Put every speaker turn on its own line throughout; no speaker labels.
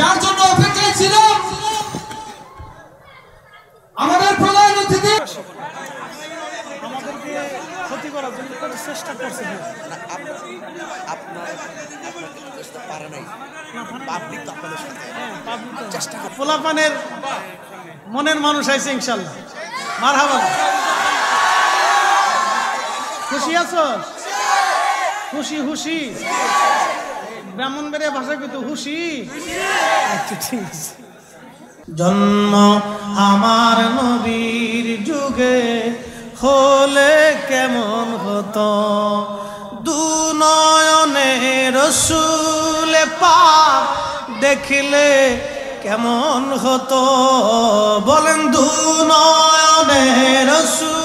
যার জন্য অপেক্ষায় ছিলাম আমাদের প্রধান অতিথি
আমাদেরকে ক্ষতি করার জন্য চেষ্টা করছে। পোলাপানের মনের মানুষ আছে ইনশাল্লাহ। মারহাবা। খুশি আছো? খুশি খুশি ব্রাহ্মণবাড়িয়া ভাষা কিন্তু খুশি। আচ্ছা ঠিক আছে। জন্ম আমার নবীর যুগে হলে কেমন হতো, দু নয়নে রসুল পাক দেখিলে কেমন হতো। বলেন দু নয়নে রসুল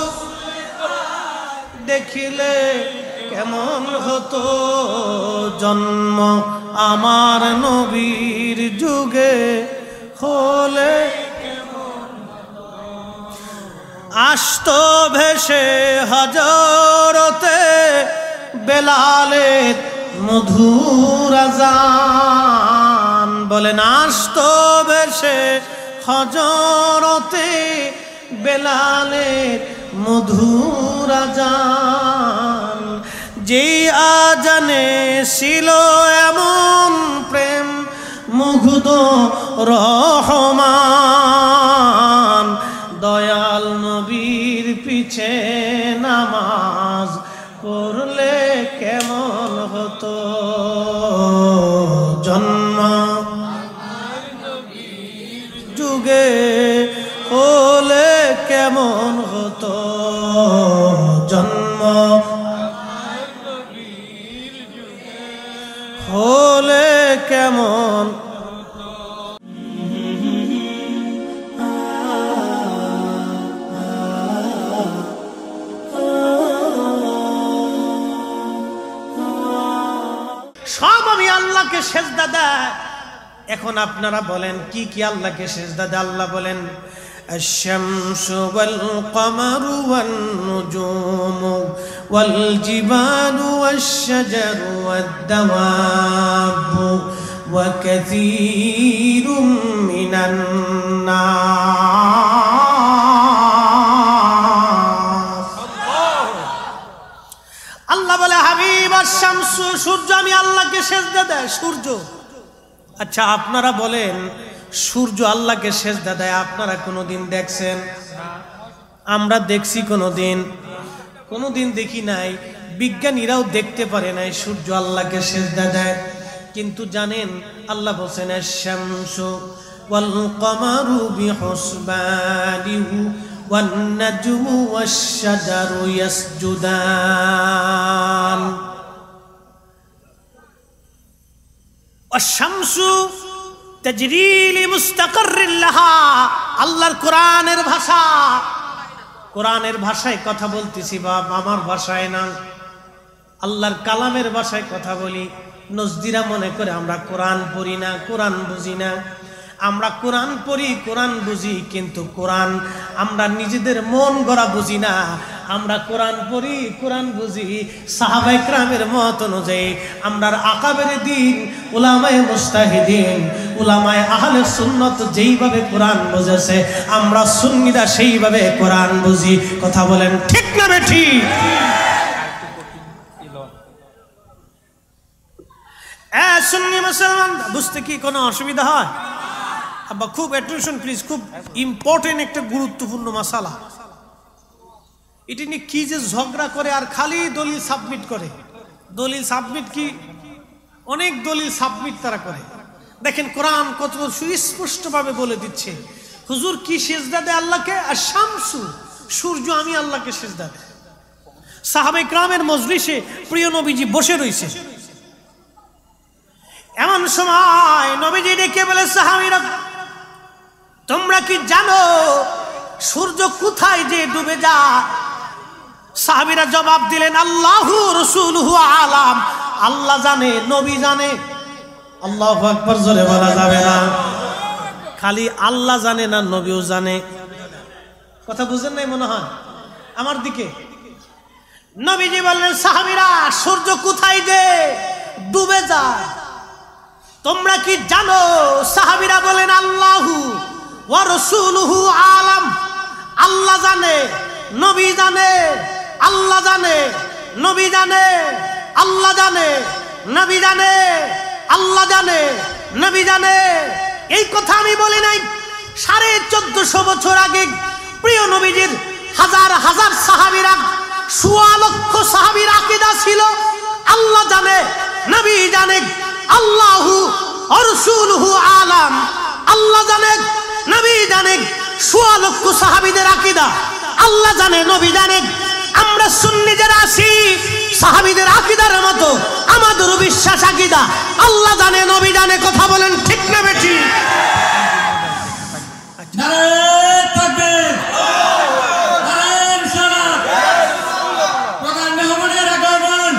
দেখিলে কেমন হতো। জন্ম আমার নবীর যুগে হলে আসতো ভেসে হজরতে বেলালের মধুর আযান। বলেন আসতো ভেসে হজরতে বেলালের মধুর আযান। যেই আজানে ছিল এমন প্রেম মুগ্ধ রহমান, দয়াল নবীর পিছে নামাজ পড়লে কেমন হতো। জন্ম যুগে হলে কেমন হতো। জন্ম হলে কেমন। সব আমি আল্লাহকে সেজদা দেয়। এখন আপনারা বলেন কি কি আল্লাহকে সেজদা দেয়? আল্লাহ বলেন আশ-শামসু ওয়াল কমারু ওয়ান নুজুমু ওয়াল জিবালু ওয়াশ-শাজারু ওয়াদ-দাওয়াবু ওয়া কাসীরুম মিনান নাস। আল্লাহ বলে হাবিব আশ-শামসু, সূর্য আমি আল্লাহকে সেজদা দেয়। সূর্য। আচ্ছা আপনারা বলেন সূর্য আল্লাহকে সেজদা দেয় আপনারা কোনোদিন দেখছেন? আমরা দেখছি কোনোদিন? কোনোদিন দেখি নাই। বিজ্ঞানীরাও দেখতে পারে নাই সূর্য আল্লাহকে সেজদা দেয়। কিন্তু জানেন আল্লাহ বলেন আশ-শামসু ওয়াল কমারু বিহুসবানিহি ওয়ান নাজমু ওয়াশ-শাজারু ইয়াসজুদান। আশ-শামসু তাজরি লিমুস্তাকাররিন লাহা। আল্লাহর কোরআনের ভাষা। কোরআনের ভাষায় কথা বলতেছি বাপ, আমার ভাষায় না। আল্লাহর কালামের ভাষায় কথা বলি। নজদিরা মনে করে আমরা কোরআন পড়ি না, কোরআন বুঝি না। আমরা কোরআন পড়ি, কোরআন বুঝি, কিন্তু কোরআন আমরা নিজেদের মন গড়া বুঝি না। আমরা কোরআন পড়ি, কোরআন বুঝি সাহাবায়ে কেরামের মত অনুযায়ী। আমরার আকাবের দিন উলামায়ে মুজতাহিদিন, উলামায়ে আহলে সুন্নাত যেইভাবে কোরআন বুঝেছে আমরা সুন্নিরা সেইভাবে কোরআন বুঝি। কথা বলেন ঠিক না বেঠিক? সুন্নি মুসলমান বুঝতে কি কোনো অসুবিধা হয়? আব্বা খুব অ্যাটেনশন প্লিজ, খুব ইম্পর্টেন্ট একটা গুরুত্বপূর্ণ মাসালা। এটা নিয়ে কি যে ঝগড়া করে আর খালি দলিল সাবমিট করে। দলিল সাবমিট কি অনেক দলিল সাবমিট তারা করে। দেখেন কোরআন কত সুস্পষ্টভাবে বলে দিচ্ছে হুজুর কি সেজদা দেয় আল্লাহকে। আর শামসু, সূর্য আমি আল্লাহকে সেজদা দেয়। সাহাবায়ে কেরামের মজলিসে প্রিয় নবীজি বসে রয়েছে। এমন সময় নবীজি ডেকে বলে সাহাবীরা তোমরা কি জানো সূর্য কোথায় যে ডুবে যায়? সাহাবীরা জবাব দিলেন আল্লাহু রাসূলুহু আলাম। আল্লাহ জানে, নবী জানে। আল্লাহু আকবার জোরে বলা যাবে না। খালি আল্লাহ জানে না নবীও জানে। কথা বুঝেন নাই মনে হয় আমার দিকে? নবীজি বললেন সাহাবীরা সূর্য কোথায় যে ডুবে যায় তোমরা কি জানো? সাহাবী বলেন আল্লাহু ওয়া রাসূলুহু আলাম, আল্লাহ জানে, নবী জানে, আল্লাহ জানে, নবী জানে, আল্লাহ জানে, নবী জানে, আল্লাহ জানে, নবী জানে। এই কথা আমি বলি নাই। 1450 বছর আগে প্রিয় নবীজির হাজার হাজার সাহাবীরা, 1.25 লক্ষ সাহাবীর আকীদা ছিল আল্লাহ জানে, নবী জানে, আল্লাহু ওয়া রাসূলুহু আলাম, আল্লাহ জানে, নবী জানে। 1.25 লক্ষ সাহাবীদের আকীদা আল্লাহ জানে, নবী জানে। আমরা সুন্নি যারা আছি সাহাবীদের আকীদার মতো আমাদেরও বিশ্বাস আকীদা আল্লাহ জানে, নবী জানে। কথা বলেন ঠিক না বেঠিক?
নারে তাকবীর, নারে রিসালাত। প্রধান মেহমানের আগমন,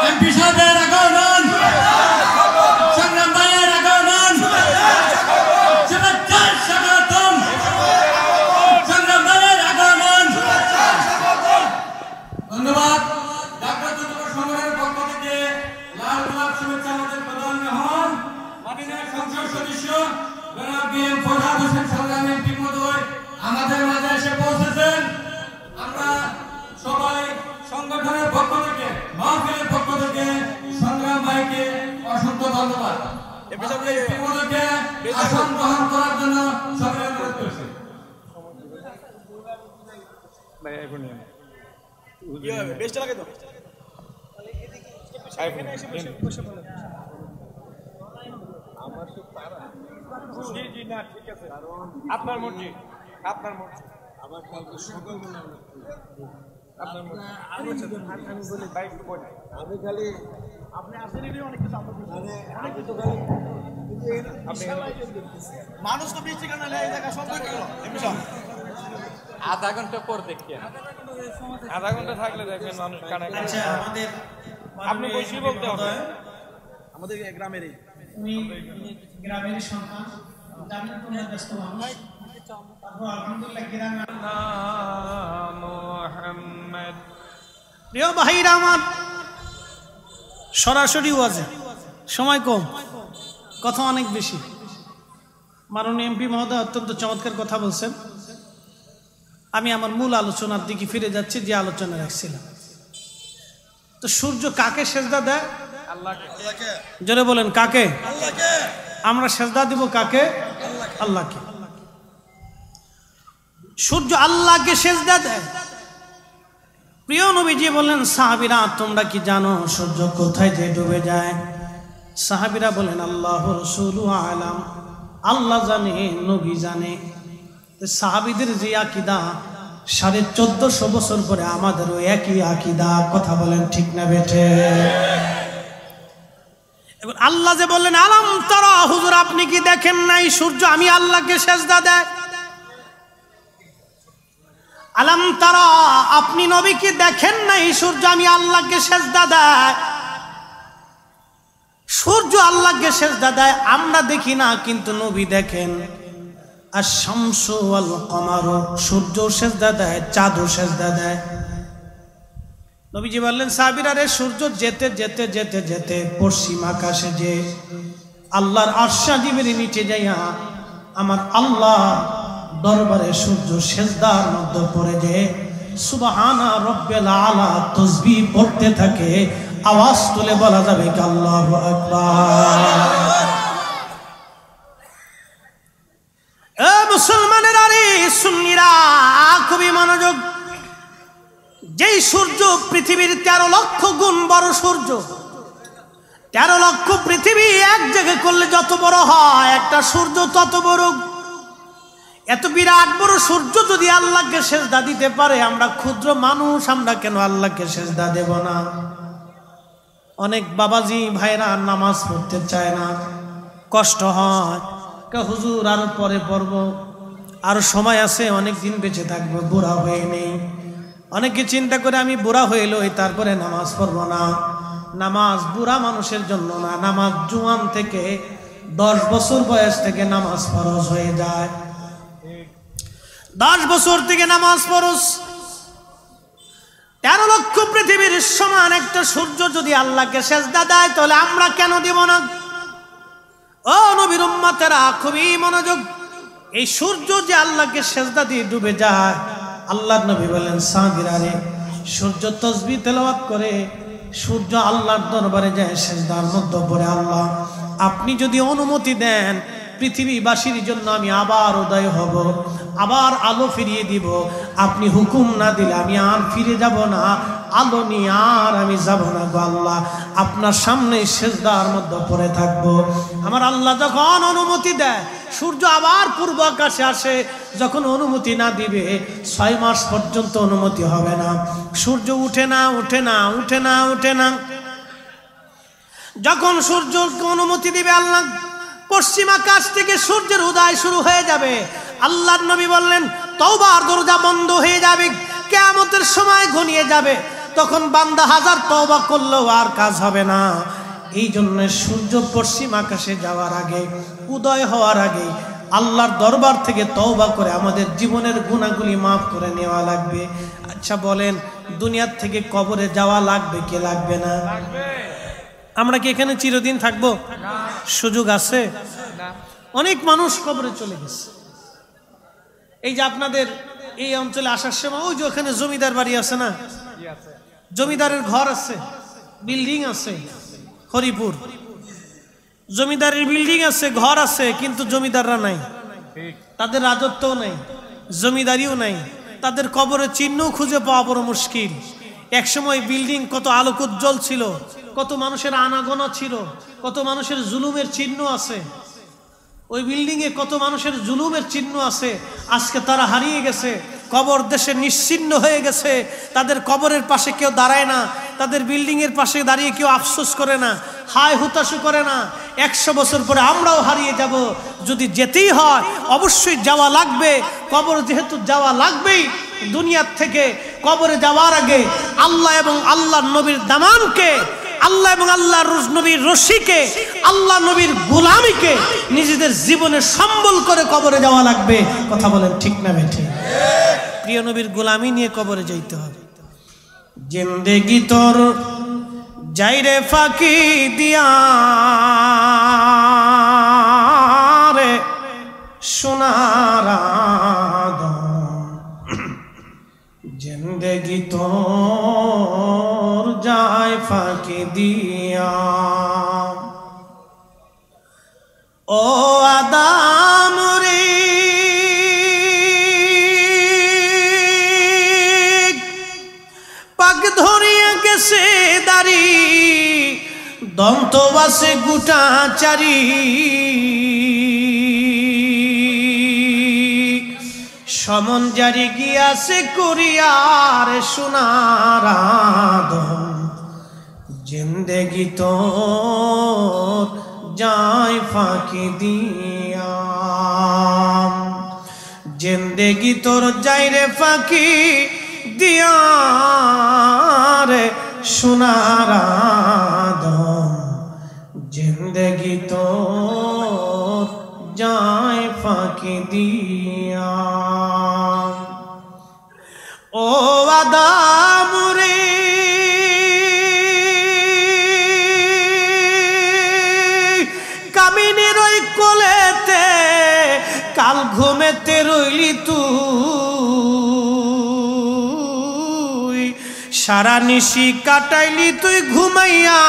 এমপি সাহেবের আগমন, সংগ্রাম ভাইয়ের আগমন, শুভেচ্ছা স্বাগতম, সংগ্রাম ভাইয়ের আগমন। ধন্যবাদ। ডাক্তার যুবক সংগঠনের পক্ষ থেকে লাল গোলাপ শুভেচ্ছা আমাদের প্রধান মেহমান মাননীয় সংসদ সদস্য জনাব বিএম ফরহাদ হোসেন সংগ্রাম এমপি মহোদয় আমাদের মাঝে এসে পৌঁছেছেন। আমরা সবাই সংগঠনের পক্ষ থেকে, মাহফিলের পক্ষ থেকে সংগ্রাম ভাইকে অসংখ্য ধন্যবাদ। এমপি মহোদয়কে আসন গ্রহণ করার জন্য সবাই অনুরোধ করছি।
আপনার মর্জি, আপনার মর্জি। আমি খালি আপনি আসেন অনেক কিছু মানুষ তো বৃষ্টি কারণে সব আধা ঘন্টা পর দেখি, আধা ঘন্টা থাকলে দেখবেন মানুষ কানে। আপনি বেশি বলতে হবে। আমাদের গ্রামেরই
গ্রামের সন্তান, জানেন তোমরা ব্যস্ত মানুষ, আলহামদুলিল্লাহ গ্রামে। প্রিয় ভাইরা আমার, সরাসরি ওয়াজে সময় কম, কথা অনেক বেশি। মাননীয় এমপি মহোদয় অত্যন্ত চমৎকার কথা বলছেন। আমি আমার মূল আলোচনার দিকে ফিরে যাচ্ছি, যে আলোচনা রাখছিলাম। তো সূর্য কাকে সেজদা দেয়? আল্লাহকে। জোরে বলেন কাকে? আল্লাহকে। আমরা সেজদা দিব কাকে? আল্লাহকে। সূর্য আল্লাহকে সেজদা দেয়। প্রিয় নবীজি বলেন, সাহাবীরা তোমরা কি জানো সূর্য কোথায় যে ডুবে যায়? সাহাবীরা বলেন, আল্লাহ রাসূলু আলাম, আল্লাহ জানে, নবী জানে। সাহাবীদের যে আকীদা, 1450 বছর পরে আমাদেরও একই আকীদা। কথা বলেন ঠিক না বেঠে? এবার আল্লাহ যে বললেন, আলাম তারা, হুজুর আপনি কি দেখেন নাই সূর্য আমি আল্লাহকে সেজদা দেয়? আলাম তারা, আপনি নবী কি দেখেন নাই সূর্য আমি আল্লাহকে সেজদা দেয়? সূর্য আল্লাহকে সেজদা দেয়, আমরা দেখি না, কিন্তু নবী দেখেন। আর শামসু ওয়াল কমার, সূর্য সেজদা দেয়, চাঁদও সেজদা দেয়। নবীজি বললেন, সাহাবীরা রে, সূর্য যেতে যেতে যেতে যেতে পশ্চিম আকাশে যে আল্লাহর আরশ আজিমের নিচে যাইয়া আমার আল্লাহ দরবারে সূর্য সেজদার মধ্যে পড়ে যে সুবহানা রব্বিল আলা তাসবিহ পড়তে থাকে। আওয়াজ তুলে বলা যাবে কি আল্লাহু আকবার? এ মুসলমানের আরে সুন্নিরা খুবই মনোযোগ। যেই সূর্য পৃথিবীর 13 লক্ষ গুণ বড় সূর্য, 13 লক্ষ পৃথিবী এক জায়গায় করলে যত বড় হয়, একটা সূর্য তত বড়। এত বিরাট বড় সূর্য যদি আল্লাহকে সেজদা দিতে পারে, আমরা ক্ষুদ্র মানুষ, আমরা কেন আল্লাহকে সেজদা দেব না? অনেক বাবাজি ভাইরা নামাজ পড়তে চায় না, কষ্ট হয়, হুজুর আরো পরে পড়ব, আরো সময় আছে, অনেক দিন বেঁচে থাকবো, বুড়া হয়ে নেই। অনেকে চিন্তা করে আমি বুড়া হয়ে লই, তারপরে নামাজ পড়ব না। নামাজ বুড়া মানুষের জন্য না, নামাজ জুয়ান থেকে 10 বছর বয়স থেকে নামাজ ফরজ হয়ে যায়। 10 বছর থেকে নামাজ ফরজ। 13 লক্ষ পৃথিবীর সমান একটা সূর্য যদি আল্লাহকে সেজদা দেয়, তাহলে আমরা কেন দিব না? ও নবীর উম্মত উম্মতেরা খুবই মনোযোগ। এই সূর্য যে আল্লাহকে সেজদা দিয়ে ডুবে যায়, আল্লাহর নবী বলেন সাহাবীরা রে, সূর্য তাসবিহ তেলাওয়াত করে, সূর্য আল্লাহর দরবারে যায় সেজদার মধ্যে পড়ে, আল্লাহ আপনি যদি অনুমতি দেন পৃথিবীবাসীর জন্য আমি আবার উদয় হব, আবার আলো ফিরিয়ে দিব। আপনি হুকুম না দিলে আমি আর ফিরে যাব না, আলো নিয়ে আর আমি যাব না গো আল্লাহ, আপনার সামনে সেজদার মধ্যে পড়ে থাকবো। আমার আল্লাহ যখন অনুমতি দেয় সূর্য আবার পূর্ব আকাশে আসে, যখন অনুমতি না দিবে 6 মাস পর্যন্ত অনুমতি হবে না, সূর্য উঠে না উঠে না উঠে না উঠে না। যখন সূর্যকে অনুমতি দিবে আল্লাহ, পশ্চিম আকাশ থেকে সূর্যের উদয় শুরু হয়ে যাবে। আল্লাহর নবী বললেন তওবার দরজা বন্ধ হয়ে যাবে, কিয়ামতের সময় ঘনিয়ে যাবে, তখন বান্দা হাজার তওবা করলেও আর কাজ হবে না। এই জন্য সূর্য পশ্চিম আকাশে যাওয়ার আগে, উদয় হওয়ার আগে আল্লাহর দরবার থেকে তওবা করে আমাদের জীবনের গুনাহগুলি মাফ করে নেওয়া লাগবে। আচ্ছা বলেন, দুনিয়ার থেকে কবরে যাওয়া লাগবে কি লাগবে না? আমরা কি এখানে চিরদিন থাকবো? সুযোগ আছে? অনেক মানুষ কবরে চলে গেছে। এই যে আপনাদের এই অঞ্চলে আসার সময় ওই যে ওখানে জমিদার বাড়ি আছে না, জমিদারের ঘর আছে, বিল্ডিং আছে, হরিপুর জমিদারের বিল্ডিং আছে, ঘর আছে, কিন্তু জমিদাররা নাই, তাদের রাজত্বও নাই, জমিদারিও নাই, তাদের কবরের চিহ্নও খুঁজে পাওয়া বড় মুশকিল। একসময় বিল্ডিং কত আলোকোজ্জ্বল ছিল, কত মানুষের আনাগোনা ছিল, কত মানুষের জুলুমের চিহ্ন আছে, ওই বিল্ডিংয়ে কত মানুষের জুলুমের চিহ্ন আছে, আজকে তারা হারিয়ে গেছে, কবর দেশে নিশ্চিহ্ন হয়ে গেছে। তাদের কবরের পাশে কেউ দাঁড়ায় না, তাদের বিল্ডিংয়ের পাশে দাঁড়িয়ে কেউ আফসোস করে না, হায় হুতাশু করে না। 100 বছর পরে আমরাও হারিয়ে যাব, যদি যেতেই হয় অবশ্যই যাওয়া লাগবে। কবর যেহেতু যাওয়া লাগবেই, দুনিয়ার থেকে কবরে যাওয়ার আগে আল্লাহ এবং আল্লাহর নবীর দামানকে, আল্লাহ এবং আল্লাহর নবীর রশিকে, আল্লাহ নবীর গোলামিকে নিজেদের জীবনে সম্বল করে কবরে যাওয়া লাগবে। কথা বলেন ঠিক না বেঠিক? প্রিয় নবীর গোলামি নিয়ে কবরে যাইতে হবে। জিন্দেগি তোর যাইরে ফাঁকি দিয়া রে সোনার জিন্দেগি তোর যায় ফাঁকি দিয়া, ও আদাম রে পাক ধরিয়া গেছে দাড়ি, দন্ত বাসে গুটা চারি, সমন জারি গিয়াছে করিয়ার সোনার আদম, জিন্দেগি তোর যায় ফাঁকি দিয়া, জিন্দেগি তোর যাই রে ফাঁকি দিয়া রে সোনার আদম, জিন্দেগি তোর যায় ফাঁকি দিয়া, ও আদাম রে কামিনীর ওই কোলেতে কাল ঘুমেতে রইলি তুই, সারা নিশি কাটাইলি তুই ঘুমাইয়া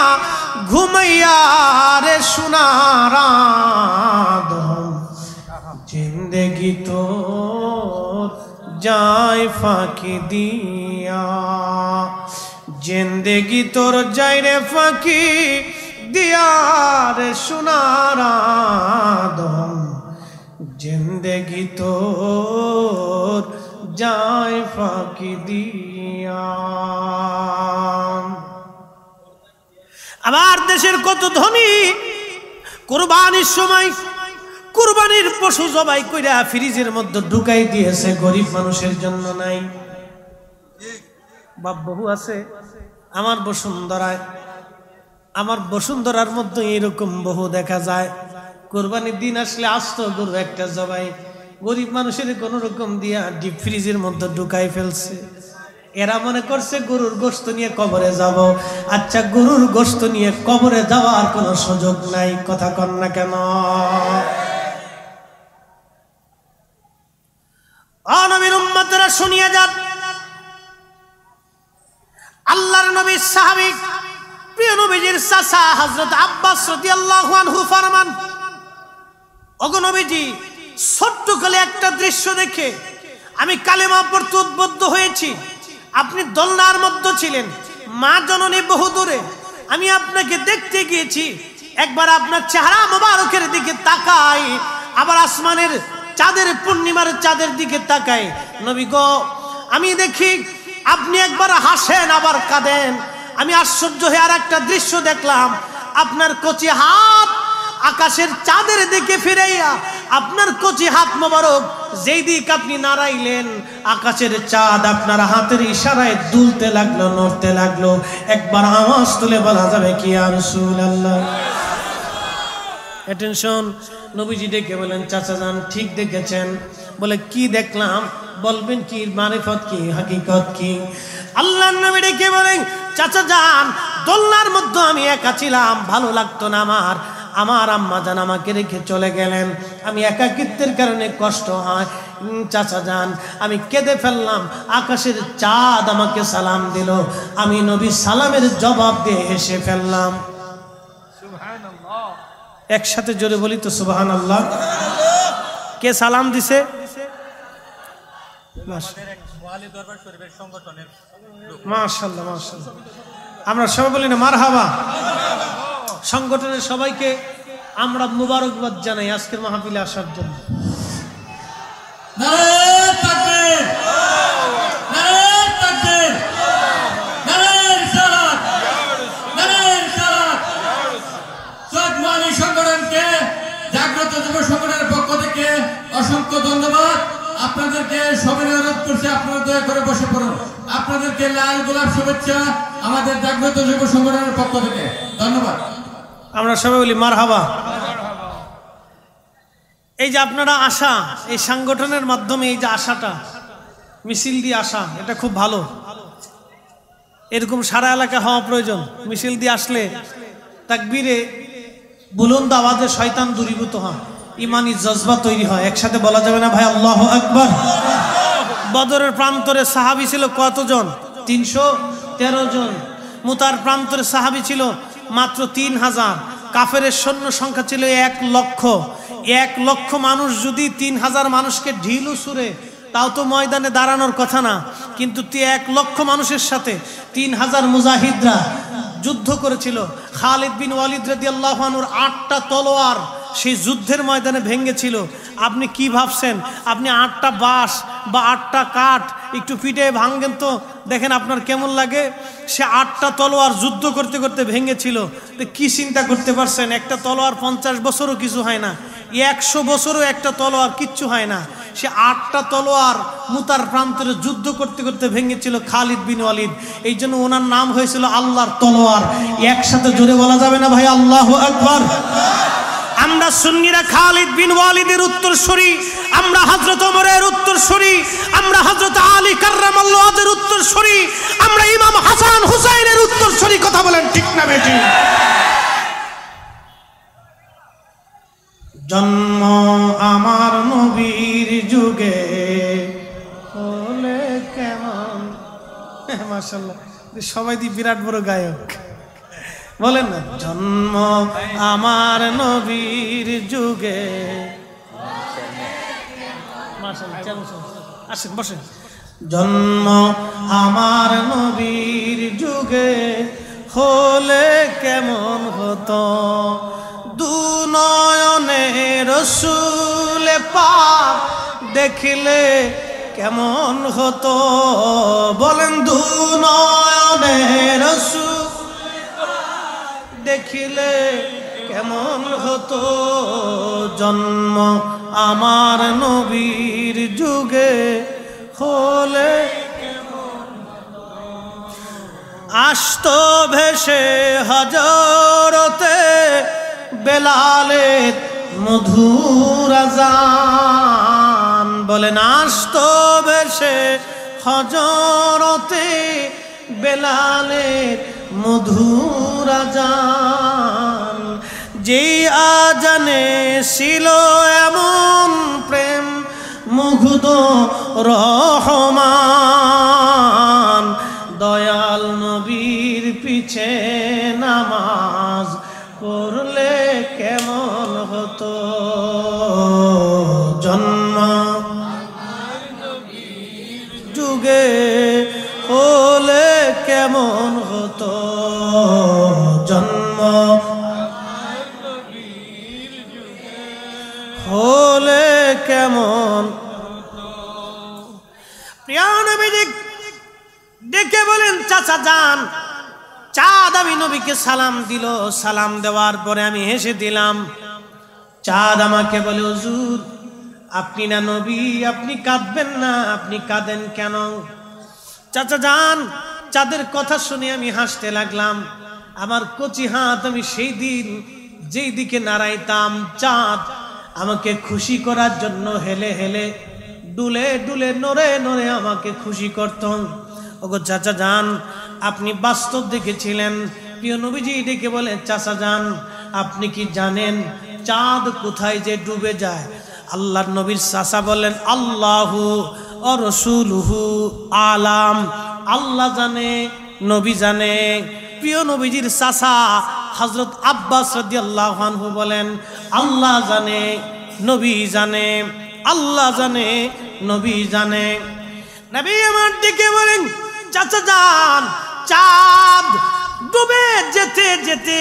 ঘুমাইয়া রে সোনার আদম, জিন্দেগি তোর যায় ফাঁকি দিয়া, জিন্দেগি তোর যায় রে ফাঁকি দিয়া রে সোনার আদম, জিন্দেগি তোর যায় ফাঁকি দিয়া। আবার দেশের কত ধনী কুরবানির সময় কুরবানির পশু জবাই কইরা ফ্রিজের মধ্যে ঢুকাই দিয়েছে, গরিব মানুষের জন্য নাই। বাপ বহু আছে আমার বসুন্ধরায়, আমার বসুন্ধরার মধ্যে এরকম বহু দেখা যায়। কুরবানির দিন আসলে আস্ত গরু একটা জবাই গরিব মানুষের কোন রকম দিয়া ডিপ ফ্রিজের মধ্যে ঢুকাই ফেলছে। এরা মনে করছে গরুর গোশত নিয়ে কবরে যাব। আচ্ছা, গরুর গোশত নিয়ে কবরে যাওয়ার কোনো সুযোগ নাই, কথা কন না কেন? শুনিয়ে যান। আল্লাহর নবীর সাহাবী প্রিয় নবীজির চাচা হযরত আব্বাস রাদিয়াল্লাহু আনহু ফরমান, ওগো নবীজি, ছোট্টকালে একটা দৃশ্য দেখে আমি কালেমা পড়তে উদ্বুদ্ধ হয়েছি। আপনি দোলনার মধ্যে ছিলেন, মা জননী বহু দূরে, আমি আপনাকে দেখতে গিয়েছি। একবার আপনার চেহারা মোবারকের দিকে তাকাই, আবার আসমানের চাঁদের, পূর্ণিমার চাঁদের দিকে তাকাই। নবী গো, আমি দেখি আপনি একবার হাসেন আবার কাঁদেন। আমি আশ্চর্য হয়ে আর একটা দৃশ্য দেখলাম, আপনার কচি হাত আকাশের চাঁদের দিকে ফিরাইয়া আপনার কচি হাত মোবারক যেই দিক আপনি নাড়াইলেন, আকাশের চাঁদ আপনার হাতের ইশারায় দুলতে লাগলো, নড়তে লাগলো। একবার আওয়াজ তুলে বলা যাবে কি ইয়া রাসূলুল্লাহ? অ্যাটেনশন। নবীজি ডেকে বলেন, চাচা যান ঠিক দেখেছেন। বলে কি দেখলাম, বলবেন কি, মারিফত কি, হাকিকত কি? আল্লাহর নবী ডেকে বলেন, চাচা যান, দোলনার মধ্যে আমি একা ছিলাম, ভালো লাগতো না আমার আম্মা জান আমাকে রেখে চলে গেলেন, আমি একাকিত্বের কারণে কষ্ট হয়। চাচা যান, আমি কেঁদে ফেললাম, আকাশের চাঁদ আমাকে সালাম দিল, আমি নবী সালামের জবাব দিয়ে হেসে ফেললাম।
সুবহানাল্লাহ।
একসাথে জোরে বলি তো সুবহানাল্লাহ। কে সালাম দিছে? মাশাআল্লাহ, মাশাআল্লাহ। আমরা সবাই বলি না মারহাবা? সংগঠনের সবাইকে আমরা মুবারকবাদ জানাই আজকের মাহফিলে আসার জন্য।
নারে তাকবীর, নারে তাকবীর, নারে রিসালাত, নারে রিসালাত। সদমানি সংগঠনকে, জাগ্রত যুব সংগঠনের পক্ষ থেকে অসংখ্য ধন্যবাদ। আপনাদেরকে সবিনয় অনুরোধ করছি, আপনারা দয়া করে বসে পড়ুন। আপনাদেরকে লাল গোলাপ শুভেচ্ছা আমাদের জাগ্রত যুব সংগঠনের পক্ষ থেকে, ধন্যবাদ।
আমরা সবাই বলি মারহাবা। এই যে আপনারা আসা, এই সংগঠনের মাধ্যমে এই যে আশাটা, মিছিল দিয়ে আসা, এটা খুব ভালো। এরকম সারা এলাকা হওয়া প্রয়োজন। মিছিল দিয়ে আসলে তাকবীরে বুলন্দ আওয়াজে শয়তান দূরীভূত হয়, ইমানি জজবা তৈরি হয়। একসাথে বলা যাবে না ভাই আল্লাহু আকবার? বদরের প্রান্তরে সাহাবী ছিল কতজন? 313 জন। মুতার প্রান্তরে সাহাবী ছিল মাত্র 3000। কাফেরের সৈন্য সংখ্যা ছিল 1 লক্ষ। 1 লক্ষ মানুষ যদি 3000 মানুষকে ঢিলু ছুঁড়ে, তাও তো ময়দানে দাঁড়ানোর কথা না। কিন্তু 1 লক্ষ মানুষের সাথে 3000 মুজাহিদরা যুদ্ধ করেছিল। খালিদ বিন ওয়ালিদ রাদিয়াল্লাহু আনহুর 8টা তলোয়ার সেই যুদ্ধের ময়দানে ভেঙেছিল। আপনি কি ভাবছেন? আপনি 8টা বাঁশ বা 8টা কাঠ একটু পিঠে ভাঙেন তো দেখেন আপনার কেমন লাগে। সে 8টা তলোয়ার যুদ্ধ করতে করতে ভেঙেছিল। তো কি চিন্তা করতে পারছেন? একটা তলোয়ার 50 বছরও কিছু হয় না, 100 বছরও একটা তলোয়ার কিচ্ছু হয় না। সে 8টা তলোয়ার মুতার প্রান্তরে যুদ্ধ করতে করতে ভেঙেছিল খালিদ বিন ওয়ালিদ। এই জন্য ওনার নাম হয়েছিল আল্লাহর তলোয়ার। একসাথে জোরে বলা যাবে না ভাই আল্লাহু আকবার? আমরা সুন্নিরা খালিদ বিন ওয়ালিদের উত্তরসূরি, আমরা হযরত ওমরের উত্তরসূরি, আমরা হযরত আলী কাররামাল্লাহু ওয়াজের উত্তরসূরি, আমরা ইমাম হাসান হুসাইনের উত্তরসূরি। কথা বলেন ঠিক না বেটি? জন্ম আমার নবীর যুগে হলে কেমন। মাশাআল্লাহ, সবাই দি বিরাট বড় গায়ক। বলেন না, জন্ম আমার নবীর যুগে। আসেন বসেন। জন্ম আমার নবীর যুগে হলে কেমন হতো, দুনয়নে রসুল পাক দেখিলে কেমন হতো। বলেন, দুনয়নে রসুল দেখিলে কেমন হতো, জন্ম আমার নবীর যুগে হলে আসতো ভেসে হযরতে বেলালের মধুর আযান। বলেন, আসতো ভেসে হযরতে বেলালের মধুর আযান। যেই আজানে ছিল এমন প্রেম মুগ্ধ দুরুদ রহমান দয়াল নবীর পিছে নামাজ পড়লে কেমন হতো জন্ম যুগে হলে কেমন হতো জন্ম হলে কেমন প্রিয় নবীজি ডেকে বলেন চাচা যান চাঁদ আমি নবীকে সালাম দিল সালাম দেওয়ার পরে আমি হেসে দিলাম চাঁদ আমাকে বলে হুজুর আপনি না নবী আপনি কাঁদবেন না আপনি কাঁদেন কেন চাচা যান চাঁদের কথা শুনে আমি হাসতে লাগলাম আমার কচি হাত আমি সেই দিন যেই দিকে নাড়াইতাম চাঁদ আমাকে খুশি করার জন্য হেলে হেলে দুলে দুলে নড়ে নড়ে আমাকে খুশি করত ওগো চাচা যান আপনি বাস্তব দেখেছিলেন প্রিয় নবীজি ডেকে বলে চাচা যান আপনি কি জানেন চাঁদ কোথায় যে ডুবে যায় আল্লাহর নবীর চাচা বলেন আল্লাহু ওয়া রাসূলুহু আলাম আল্লাহ জানে নবী জানে প্রিয় নবীজির চাচা হযরত আব্বাস রাদিয়াল্লাহু আনহু বলেন আল্লাহ জানে নবী জানে আল্লাহ জানে নবী জানে নবী আমার দিকে বলেন চাচা যান চাঁদ ডুবে যেতে যেতে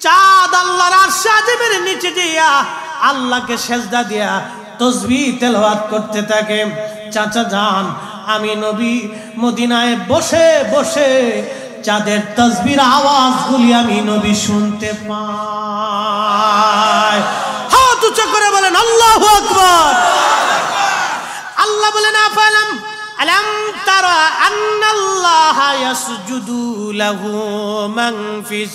চাঁদ আল্লাহর আরশ আজিমের নিচে দিয়া আল্লাহকে সেজদা দিয়া তাসবিহ তেলাওয়াত করতে থাকে চাচা যান আমি নবী মদিনায় বসে বসে চাঁদের তাসবিহর আওয়াজগুলি আমি নবী শুনতে পাই হাত উঁচু করে বলেন আল্লাহু আকবার আল্লাহ বলেন আফালাম আলাম তারা আন্নাল্লাহা ইয়াসজুদু লাহু মান ফিস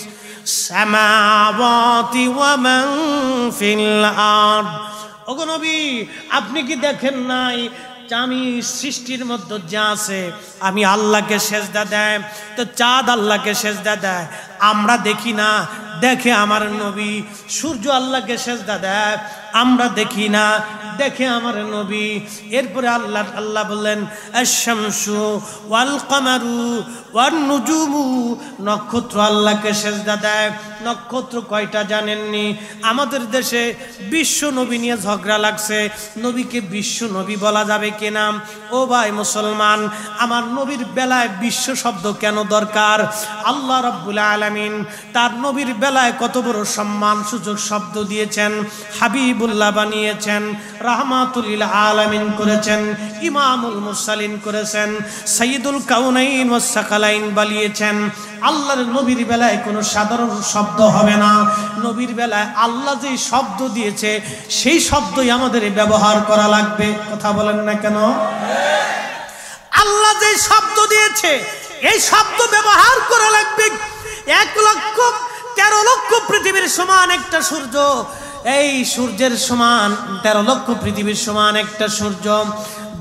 সামাওয়াতি ওয়া মান ফিল আরদ ওগো নবী আপনি কি দেখেন নাই আমি সৃষ্টির মধ্যে যা আছে আমি আল্লাহকে সেজদা দেয় তো চাঁদ আল্লাহকে সেজদা দেয় আমরা দেখি না দেখে আমার নবী সূর্য আল্লাহকে সেজদা দেয় আমরা দেখি না দেখে আমার নবী এরপরে আল্লাহ বললেন আশ-শামসু ওয়াল কামারু ওয়ান নুজুমু নক্ষত্র আল্লাহকে সেজদা দেয় নক্ষত্র কয়টা জানেননি আমাদের দেশে বিশ্ব নবী নিয়ে ঝগড়া লাগছে নবীকে বিশ্ব নবী বলা যাবে কিনা ও ভাই মুসলমান আমার নবীর বেলায় বিশ্ব শব্দ কেন দরকার আল্লাহ রাব্বুল আলামিন তার নবীর বেলায় কত বড় সম্মান সূচক শব্দ দিয়েছেন হাবিবুল্লাহ বানিয়েছেন রাহমাতুল লিল আলামিন করেছেন ইমামুল মুরসালিন করেছেন সাইয়্যিদুল কাউনাইন ওয়াস সাকালাইন বানিয়েছেন আল্লাহর নবীর বেলায় কোনো সাধারণ শব্দ হবে না নবীর বেলায় আল্লাহ যে শব্দ দিয়েছে সেই শব্দই আমাদের ব্যবহার করা লাগবে কথা বলেন না কেন আল্লাহ যে শব্দ দিয়েছে এই শব্দ ব্যবহার করা লাগবে 1,13,00,000 পৃথিবীর সমান একটা সূর্য এই সূর্যের সমান 13 লক্ষ পৃথিবীর সমান একটা সূর্য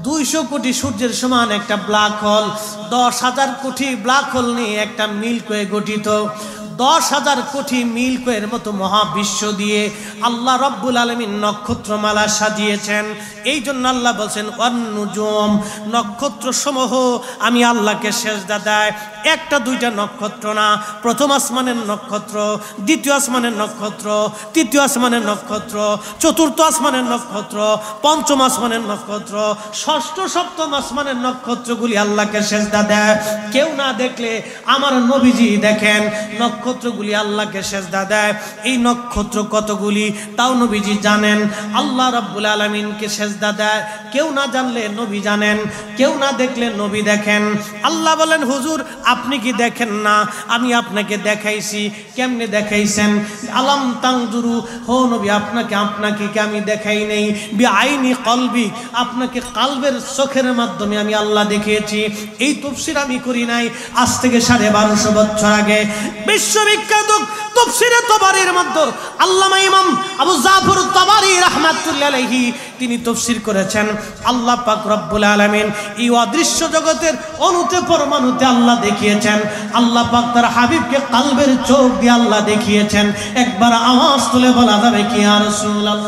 200 কোটি সূর্যের সমান একটা ব্ল্যাক হোল 10,000 কোটি ব্ল্যাক হোল নিয়ে একটা মিল্কি ওয়ে গঠিত 10,000 কোটি মিল্কি ওয়ের মতো মহাবিশ্ব দিয়ে আল্লাহ রাব্বুল আলামিন নক্ষত্রমালা সাজিয়েছেন এই জন্য আল্লাহ বলছেন ওয়ান নুজুম নক্ষত্র সমূহ আমি আল্লাহকে সেজদা দেয় একটা দুইটা নক্ষত্র না প্রথম আসমানের নক্ষত্র দ্বিতীয় আসমানের নক্ষত্র তৃতীয় আসমানের নক্ষত্র চতুর্থ আসমানের নক্ষত্র পঞ্চম আসমানের নক্ষত্র ষষ্ঠ সপ্তম আসমানের নক্ষত্রগুলি আল্লাহকে সেজদা দেয় কেউ না দেখলে আমার নবীজি দেখেন নক্ষত্রগুলি আল্লাহকে সেজদা দেয় এই নক্ষত্র কতগুলি তাও নবীজি জানেন আল্লাহ রাব্বুল আলামিনকে সেজদা দেয় কেউ না জানলে নবী জানেন কেউ না দেখলে নবী দেখেন আল্লাহ বলেন হুজুর আপনি কি দেখেন না আমি আপনাকে দেখাইছি কেমনে দেখাইছেন আলাম তানজুরু হো নবী আপনাকে কি আমি দেখাই নেই বিআইনি কলবি আপনাকে কালবের চোখের মাধ্যমে আমি আল্লাহ দেখিয়েছি এই তাফসীর আমি করি নাই আজ থেকে 1250 বছর আগে বিশ্ববিখ্যাত তাফসীরে তাবারীর মধ্যে আল্লামা ইমাম আবু জাফর তাবারী রাহমাতুল্লাহি আলাইহি তিনি তাফসীর করেছেন আল্লাহ পাক রব্বুল আলামিন এই অদৃশ্য জগতের অণুতে পরমাণুতে আল্লাহ দেখিয়েছেন আল্লাহ পাক তার হাবিবকে কালবের চোখ দিয়ে আল্লাহ দেখিয়েছেন একবার আওয়াজ তুলে বলা যাবে কি ইয়া রাসূলুল্লাহ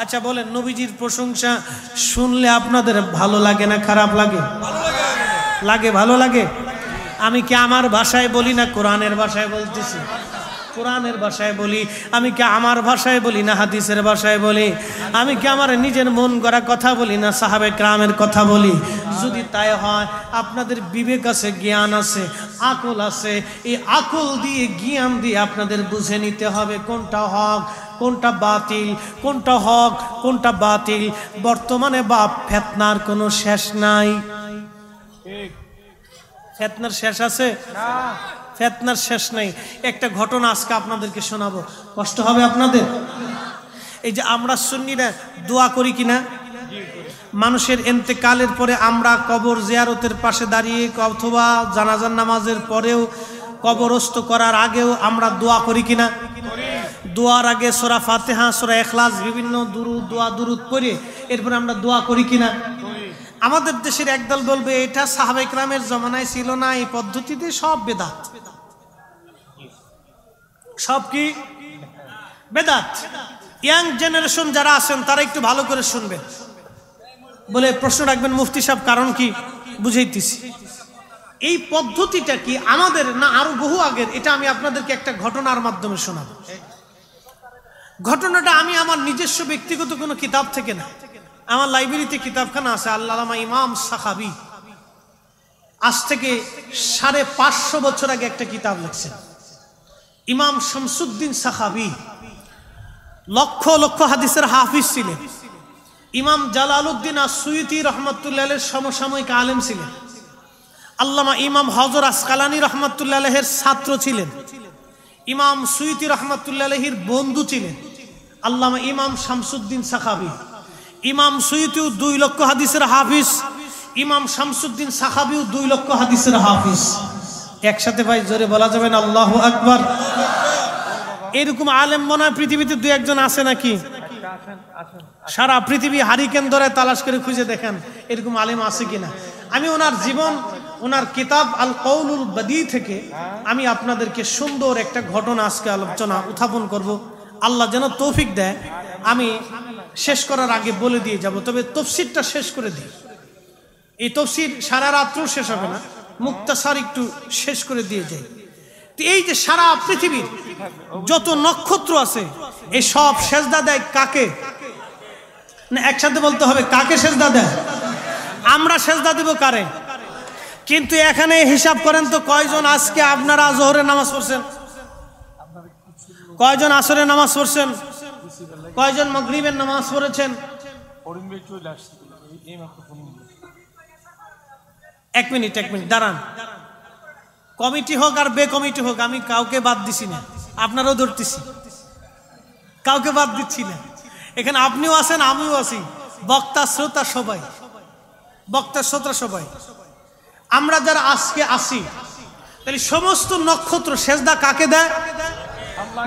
আচ্ছা বলেন, নবীজির প্রশংসা শুনলে আপনাদের ভালো লাগে না খারাপ লাগে? লাগে, ভালো লাগে। আমি কি আমার ভাষায় বলি না কোরআনের ভাষায় বলতেছি? কোরআনের ভাষায় বলি। আমি কি আমার ভাষায় বলি না হাদিসের ভাষায় বলি? আমি কি আমার নিজের মন গড়া কথা বলি না সাহাবে কেরামের কথা বলি? যদি তাই হয়, আপনাদের বিবেক আছে, জ্ঞান আছে, আকল আছে, এই আকল দিয়ে জ্ঞান দিয়ে আপনাদের বুঝে নিতে হবে কোনটা হক কোনটা বাতিল, কোনটা হক কোনটা বাতিল। বর্তমানে বাপ ফেতনার কোনো শেষ নাই। ফেতনার শেষ আছে? ফেতনার শেষ নেই। একটা ঘটনা আজকে আপনাদেরকে শোনাবো, কষ্ট হবে আপনাদের। এই যে আমরা সুন্নিরা দোয়া করি কিনা, মানুষের ইন্তেকালের পরে আমরা কবর জিয়ারতের পাশে দাঁড়িয়ে অথবা জানাজার নামাজের পরেও কবরস্থ করার আগেও আমরা দোয়া করি কিনা? দোয়ার আগে সূরা ফাতিহা, সূরা ইখলাস, বিভিন্ন দুরূদ, দোয়া দুরূদ পড়ে এরপরে আমরা দোয়া করি কিনা? আমাদের দেশের একদল বলবে এটা সাহাবায়ে কেরামের জমানায় ছিল না, এই পদ্ধতিতে সব বেদাত। সব কি বেদাত? ইয়াং জেনারেশন যারা আছেন তারা একটু ভালো করে শুনবেন, বলে প্রশ্ন রাখবেন মুফতি সাহেব কারণ কি বুঝাইতেছি। এই পদ্ধতিটা কি আমাদের না আরো বহু আগের? এটা আমি আপনাদেরকে একটা ঘটনার মাধ্যমে শোনাবো। ঘটনাটা আমি আমার নিজস্ব ব্যক্তিগত কোনো কিতাব থেকে না, আমার লাইব্রেরিতে কিতাবখানা আছে, আল্লামা ইমাম সাখাবী আজ থেকে 550 বছর আগে একটা কিতাব লিখছেন। ইমাম শামসুদ্দিন সাখাবী লক্ষ লক্ষ হাদিসের হাফিজ ছিলেন। ইমাম জালালউদ্দিন আসসুয়ুতি রহমাতুল্লাহ আলাইহির সমসাময়িক আলেম ছিলেন। আল্লামা ইমাম হযর আসকালানী রহমাতুল্লাহ আলাইহির ছাত্র ছিলেন। ইমাম সুয়ুতি রহমাতুল্লাহ আলাইহির বন্ধু ছিলেন আল্লামা ইমাম শামসুদ্দিন সাখাবী। ইমাম সুয়ুতিও 2 লক্ষ হাদিসের হাফিজ, ইমাম শামসুদ্দিন সাখাবীও 2 লক্ষ হাদিসের হাফিজ। একসাথে ভাই জোরে বলা যাবে না আল্লাহু আকবার? এরকম আলেম মনে হয় পৃথিবীতে 2-1 আছে নাকি? সারা পৃথিবী হারিকেন ধরে তালাশ করে খুঁজে দেখেন এরকম আলেম আছে কিনা। আমি ওনার জীবন, ওনার কিতাব আল কওলুল বাদী থেকে আমি আপনাদেরকে সুন্দর একটা ঘটনা আজকে আলোচনা উত্থাপন করব। আল্লাহ যেন তৌফিক দেয়। আমি শেষ করার আগে বলে দিয়ে যাব, তবে তাফসীরটা শেষ করে দিই। এই তাফসীর সারা রাত্রেও শেষ হবে না, মুক্তাসার একটু শেষ করে দিয়ে যাই। তো এই যে সারা পৃথিবীর যত নক্ষত্র আছে এই সব সেজদা দেয় কাকে? না একসাথে বলতে হবে, কাকে সেজদা দেয়? আমরা সেজদা দেব কারে? কিন্তু এখানে হিসাব করেন তো কয়জন আজকে আপনারা জোহরের নামাজ পড়ছেন, কয়জন আসরের নামাজ পড়ছেন, কয়জন মাগরিবের নামাজ পড়েছেন? 1 মিনিট দাঁড়ান। কমিটি হোক আর বে কমিটি হোক, আমি কাউকে বাদ দিছি না, আপনারাও ধরতেছি, কাউকে বাদ দিচ্ছি না। এখানে আপনিও আছেন, আমিও আছি, বক্তা শ্রোতা সবাই, বক্তা শ্রোতা সবাই। আমরা যারা আজকে আসি, তাহলে সমস্ত নক্ষত্র সেজদা কাকে দেয়?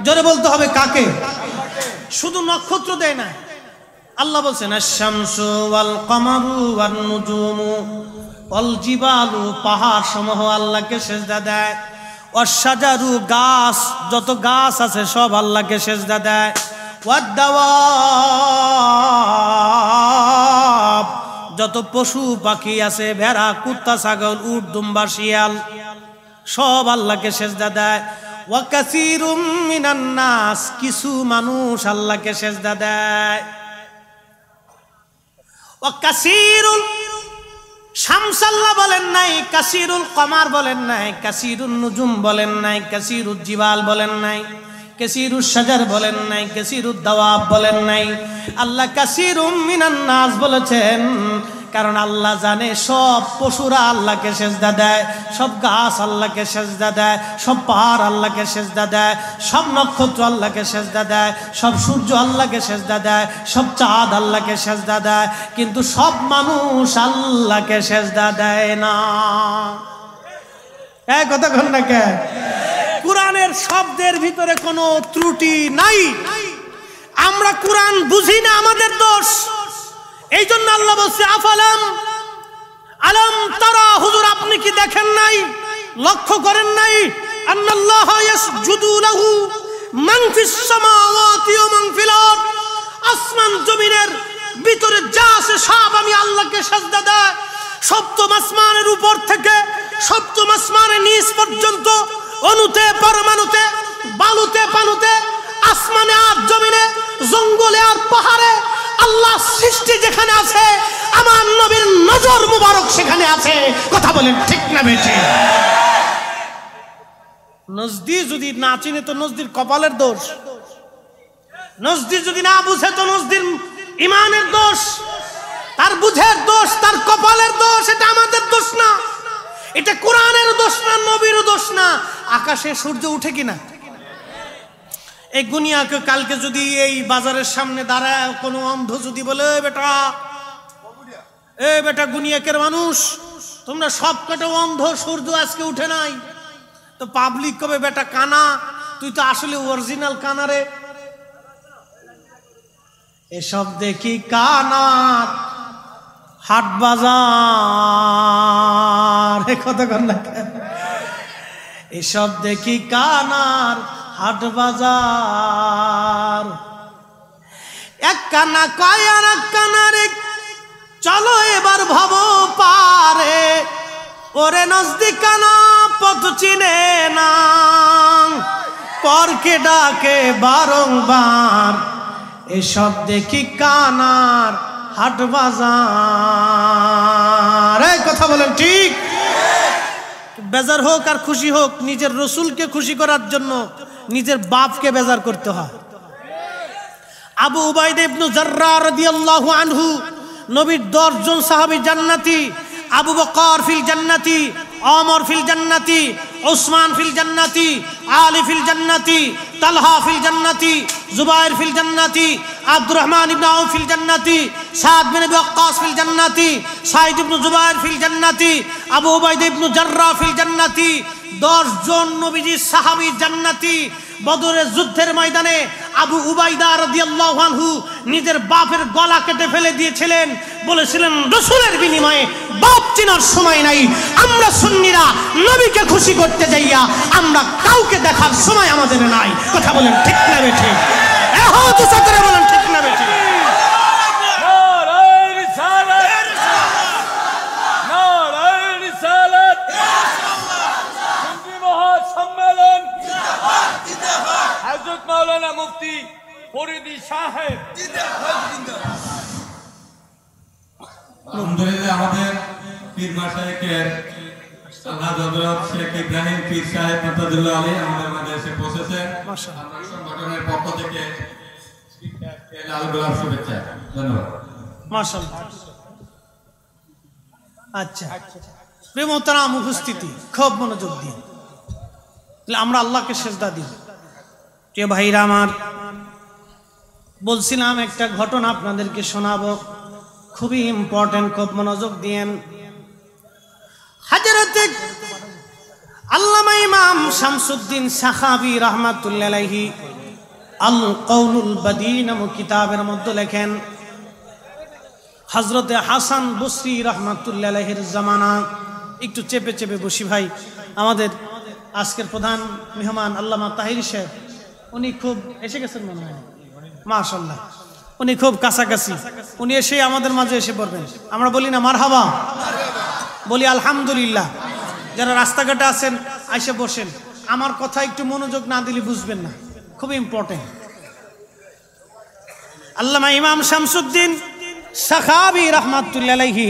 জোরে বলতে হবে কাকে? শুধু নক্ষত্র দেয় না, আল্লাহ বলছেন আশ-শামসু ওয়াল কমারু ওয়ান নুজুমু ওয়াল জিবালু, পাহাড় সমূহ আল্লাহকে সেজদা দেয়। ওয়াশ-শাজারু, গাছ, যত গাছ আছে সব আল্লাহকে সেজদা দেয়। ওয়াদ-দাওয়াব, যত পশু পাখি আছে, ভেড়া, কুত্তা, ছাগল, উট, দুম্বা, শিয়াল, সব আল্লাহকে সেজদা দেয়। ওয়া কাসীরুম মিনান নাস, কিছু মানুষ আল্লাহকে সেজদা দেয়। ওয়া কাসীরুল শামস আল্লাহ বলেন নাই, কাসীরুল কমার বলেন নাই, কাসীরুন নুজুম বলেন নাই, কাসীরুল জিবাল বলেন নাই, কাসীরুল শাজার বলেন নাই, কাসীরুদ দাওয়াব বলেন নাই। আল্লাহ কাসীরুম মিনান নাস বলেছেন, কারণ আল্লাহ জানে সব পশুরা আল্লাহকে সেজদা দেয়, সব গাছ আল্লাহকে সেজদা দেয়, সব পাহাড় আল্লাহকে সেজদা দেয়, সব নক্ষত্র আল্লাহকে সেজদা দেয়, সব সূর্য আল্লাহকে সেজদা দেয়, সব চাঁদ আল্লাহকে সেজদা দেয়, কিন্তু সব মানুষ আল্লাহকে সেজদা দেয় না। কতক্ষণ না কে? কোরআনের শব্দের ভিতরে কোনো ত্রুটি নাই। আমরা কোরআন বুঝি না, আমাদের দোষ। এই জন্য আল্লাহ বলছে আলাম তারা, হুজুর আপনি কি দেখেন নাই, লক্ষ্য করেন নাই? আন্নাল্লাহা ইয়াসজুদু লাহু মান ফিস সামাওয়াতি ওয়া মান ফিল আরদ, আসমান জমিনে ভিতরে যা আছে সব আমি আল্লাহকে সাজদা দেয়। সপ্তম আসমানের উপর থেকে সপ্তম আসমানের নিচ পর্যন্ত, অনুতে পরমাণুতে, বালুতে পানুতে, আসমানে আর জমিনে, জঙ্গলে আর পাহাড়ে, আল্লাহ সৃষ্টি যেখানে আছে আমার নবীর নজর মুবারক সেখানে আছে। কথা বলেন ঠিক না বেঠিক? নজদি যদি না চিনে তো নজদির কপালের দোষ, নজদি যদি না বুঝে তো নজদির ইমানের দোষ, তার বুঝের দোষ, তার কপালের দোষ। এটা আমাদের দোষ না, এটা কোরআনের দোষ না, নবীর দোষ না। আকাশে সূর্য উঠে কিনা? এই গুনিয়াকে কালকে যদি এই বাজারের সামনে দাঁড়ায় কোনো অন্ধ যদি বলে, বেটা গুনিয়াকের মানুষ, তোমরা সব কটা অন্ধ, সূর্য আজকে উঠে নাই, তো পাবলিক কবে বেটা কানা, তুই তো আসলে অরিজিনাল কানা রে। এসব দেখি কানার হাট বাজার, কথা কর না, এসব দেখি কানার হাট বাজার। এক কানা কয় আর এক কানারে, চলো এবার ভব পারে, ওরে নজদি কানা পথ চিনে না, পরকে ডাকে বারংবার। এসব দেখি কানার হাট বাজার। এই কথা বলেন ঠিক? বেজার হোক আর খুশি হোক, নিজের রসুলকে খুশি করার জন্য নিজের বাপকে বেজার করতে হয়। আবু উবাইদা ইবনে জাররাহ রাদিয়াল্লাহু আনহু, নবীর 10 জন সাহাবী জান্নাতি। আবু বকর ফিল জান্নাতি, ওমর ফিল জান্নাতি, উসমান ফিল জান্নাতি, আলী ফিল জান্নাতি, তালহা ফিল জান্নাতি, জুবাইর ফিল জান্নাতি, আব্দুর রহমান ইবনে আউফ ফিল জান্নাতি, সাদ বিন আবি ওয়াক্কাস ফিল জান্নাতি, সাইদ ইবনে জুবাইর ফিল জান্নাতি, আবু উবাইদা ইবনে জাররাহ ফিল জান্নাতি। 10 জন নবীজির সাহাবী জান্নাতি। বদরের যুদ্ধের ময়দানে আবু উবাইদা রাদিয়াল্লাহু আনহু নিজের বাপের গলা কেটে ফেলে দিয়েছিলেন, বলেছিলেন রাসূলের বিনিময়ে বাপ চেনার সময় নাই। আমরা সুন্নিরা নবীকে খুশি করতে যাইয়া আমরা কাউকে দেখার সময় আমাদের নাই। কথা বলেন ঠিক না বেঠিক? হাত উঁচু করে বলেন ঠিক না বেঠিক?
মাওলানা মুফতি ফরিদি সাহেব।
আলহামদুলিল্লাহ, আমাদের পীর মাশায়েখের আল্লাহ হযরত শেখ ইব্রাহিম পীর সাহেব মাতাদুল্লাহ আলাইহি আমাদের মাঝে এসে পৌঁছেছেন।
মাশাআল্লাহ,
আমরা সংগঠনের পক্ষ থেকে লাল গোলাপ শুভেচ্ছা, ধন্যবাদ।
মাশাআল্লাহ। আচ্ছা, প্রিয় মোহতারাম উপস্থিতি, খুব মনোযোগ দিন। আমরা আল্লাহকে সিজদা দিই। প্রিয় ভাইরা আমার, বলছিলাম একটা ঘটনা আপনাদেরকে শোনাবো, খুবই ইম্পর্টেন্ট, খুব মনোযোগ দিয়েন। হযরত আল্লামা ইমাম শামসুদ্দিন সাখাবী রাহমাতুল্লাহি আলাইহি আল কওলুল বাদী নামক কিতাবের মধ্যে লেখেন, হযরতে হাসান বসরি রাহমাতুল্লাহি আলাইহির জামানা। একটু চেপে চেপে বসি ভাই। আমাদের আজকের প্রধান মেহমান আল্লামা তাহির সাহেব, উনি খুব এসে গেছেন মনে হয়, মাশাআল্লাহ, উনি খুব কাছাকাছি। উনি এসে আমাদের মাঝে এসে পড়বেন। আমরা বলি না মারহাবা, বলি আলহামদুলিল্লাহ। যারা রাস্তাঘাটে আছেন আইসে বসেন। আমার কথা একটু মনোযোগ না দিলে বুঝবেন না, খুব ইম্পর্টেন্ট। আল্লামা ইমাম শামসুদ্দিন সাখাবী রাহমাতুল্লাহি আলাইহি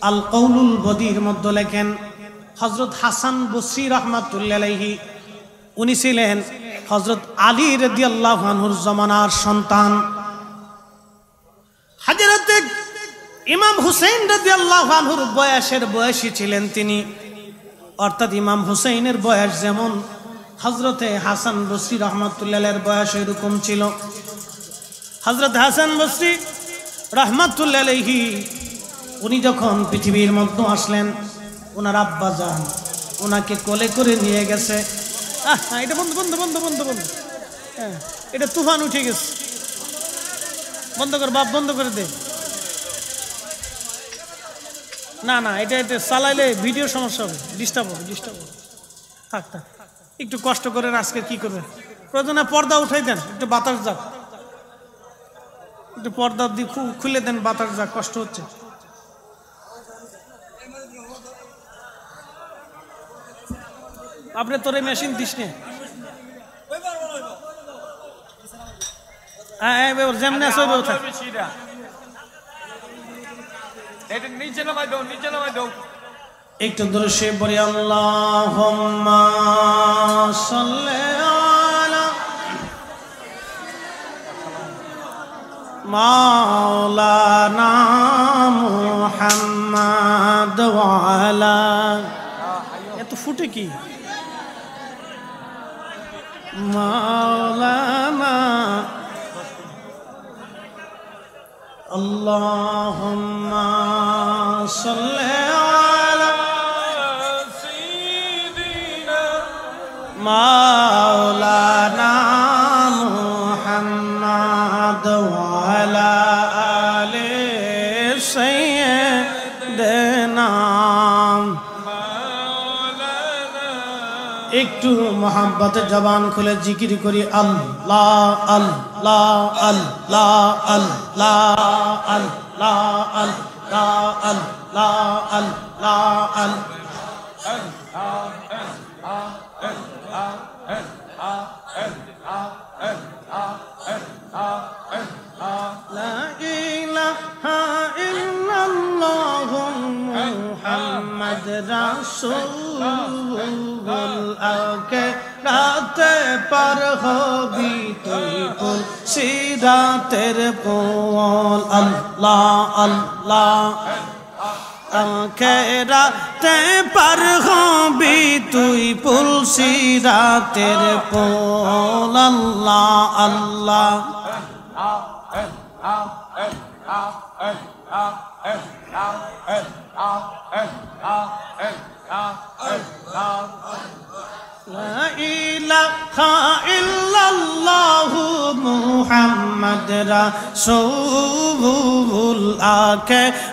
আল কওলুল বদীর মধ্যে লেখেন, হযরত হাসান বসরি রাহমাতুল্লাহি আলাইহি উনি ছিলেন হযরত আলী রাদিয়াল্লাহু আনহুর জামানার সন্তান। হযরত ইমাম হুসাইন রাদিয়াল্লাহু আনহুর বয়সী ছিলেন তিনি, অর্থাৎ ইমাম হুসাইনের বয়স যেমন হযরতে হাসান বসরি রাহমাতুল্লাহি আলাইহির বয়স এরকম ছিল। হযরত হাসান বসরি রাহমাতুল্লাহি আলাইহি উনি যখন পৃথিবীর মধ্যে আসলেন, ওনার আব্বা জান ওনাকে কোলে করে নিয়ে গেছে। এটা বন্ধ বন্ধ বন্ধ বন্ধ বন্ধ, হ্যাঁ এটা তুফান উঠে গেছে, বন্ধ কর বাপ, বন্ধ করে দে। না না, এটা এটা চালাইলে ভিডিও সমস্যা হবে, ডিস্টার্ব হবে, ডিস্টার্ব হবে। থাক থাক, একটু কষ্ট করেন। আজকে কি করবেন, প্রয়োজনে পর্দা উঠাই দেন, একটু বাতাস যাক। একটু পর্দা দিয়ে খুলে দেন, বাতাস যা কষ্ট হচ্ছে। আপনি তোর মেশিন দিস নে, যেমনি আছে ওইভাবে থাক।
নিচে নামাই দাও, নিচে নামাই দাও।
একটু দূরে সে বলি আল্লাহুম্মা সাল্লি আলা মাওলানা মুহাম্মাদ ওয়া আলা, এত ফুটে কি মাওলানা আল্লাহুম্মা সাল্লি আলা সাইয়্যিদিনা মাওলানা মুহাম্মাদ ওয়া আলা আলি সাইয়্যিদিনা। একটু মোহাব্বতে জবান খুলে জিকির করি আল্লাহ আল্লাহ আল্লাহ আল্লাহ আল্লাহ আল্লাহ আল্লাহ লা ইলাহা ইল্লাল্লাহু মুহাম্মদ রাসূলুল্লাহ। রাতে পার হবি তুই ফুল সিরাতের পোল আল্লাহ আল্লাহ। রাতে পার হবি তুই ফুল সিরাতের পোল আল্লাহ আল্লাহ। লা ইলাহা ইল্লাল্লাহু মুহাম্মদ রাসূলুল্লাহ।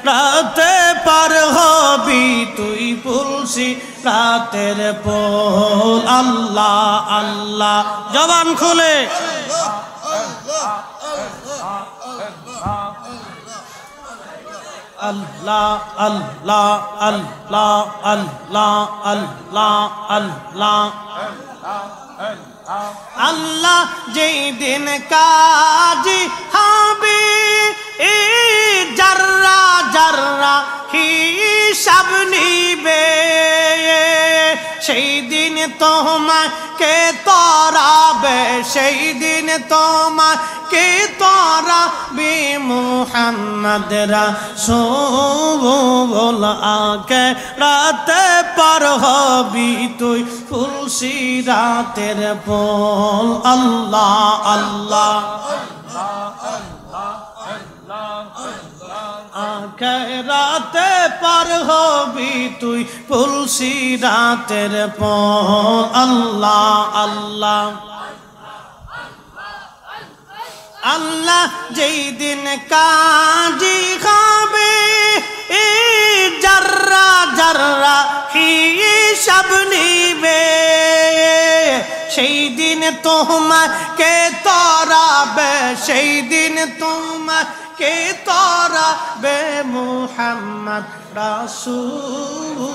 রাতে পার হবি তুই পুলসি রাতের পোল আল্লাহ আল্লাহ। জবান খুলে আল্লাহ আল্লাহ আল্লাহ আল্লাহ আল্লাহ আল্লাহ আল্লাহ। যেই দিন কাজী হবে জাররা জাররা হিসাব নিবে, সেই দিন তোমাকে তরাবে, সেই দিন তোমাকে তরাবে মুহাম্মদ রাসূলুল্লাহ। রাতে পার হবি তুই ফুল সিরাতের পোল আল্লাহ আল্লাহ। রাতে পার হবি তুই ফুল সিরাতের পোল আল্লাহ আল্লাহ। আল্লাহ যেই দিন কাজী হবে জাররা জাররা হিসাব নিবে, সেই দিন তোমাকে তরাবে, সেই দিন তোমাকে তরাবে মুহাম্মদ রাসূলুল্লাহ।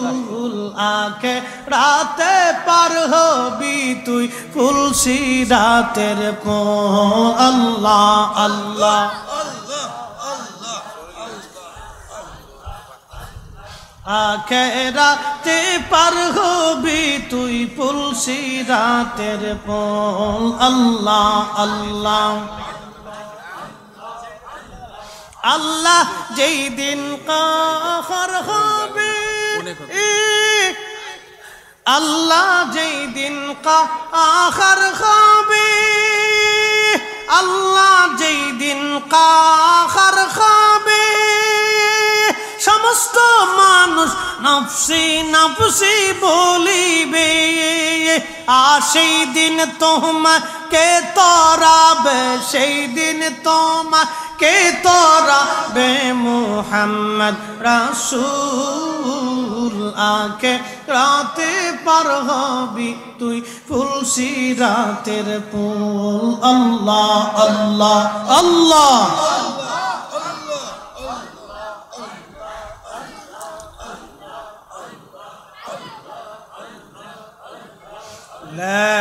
রাতে পার হবি তুই ফুল সিরাতের পোল আল্লাহ আল্লাহ। আখেরাতে পার হবি তুই ফুল সিরাতের পোল আল্লাহ আল্লাহ। আল্লাহ যেই দিন কাহার হবে, আল্লাহ যেই দিন কাহার হবে, আল্লাহ যেই দিন কাহার হবে, সমস্ত মানুষ নফসি নফসি বলিবে, আর সেই দিন তোমাকে তরাবে, সেই দিন তোমাকে তরাবে মুহাম্মদ রাসূলুল্লাহ। রাতে পার হবি তুই ফুল সিরাতের পোল আল্লাহ আল্লাহ আল্লাহ। লা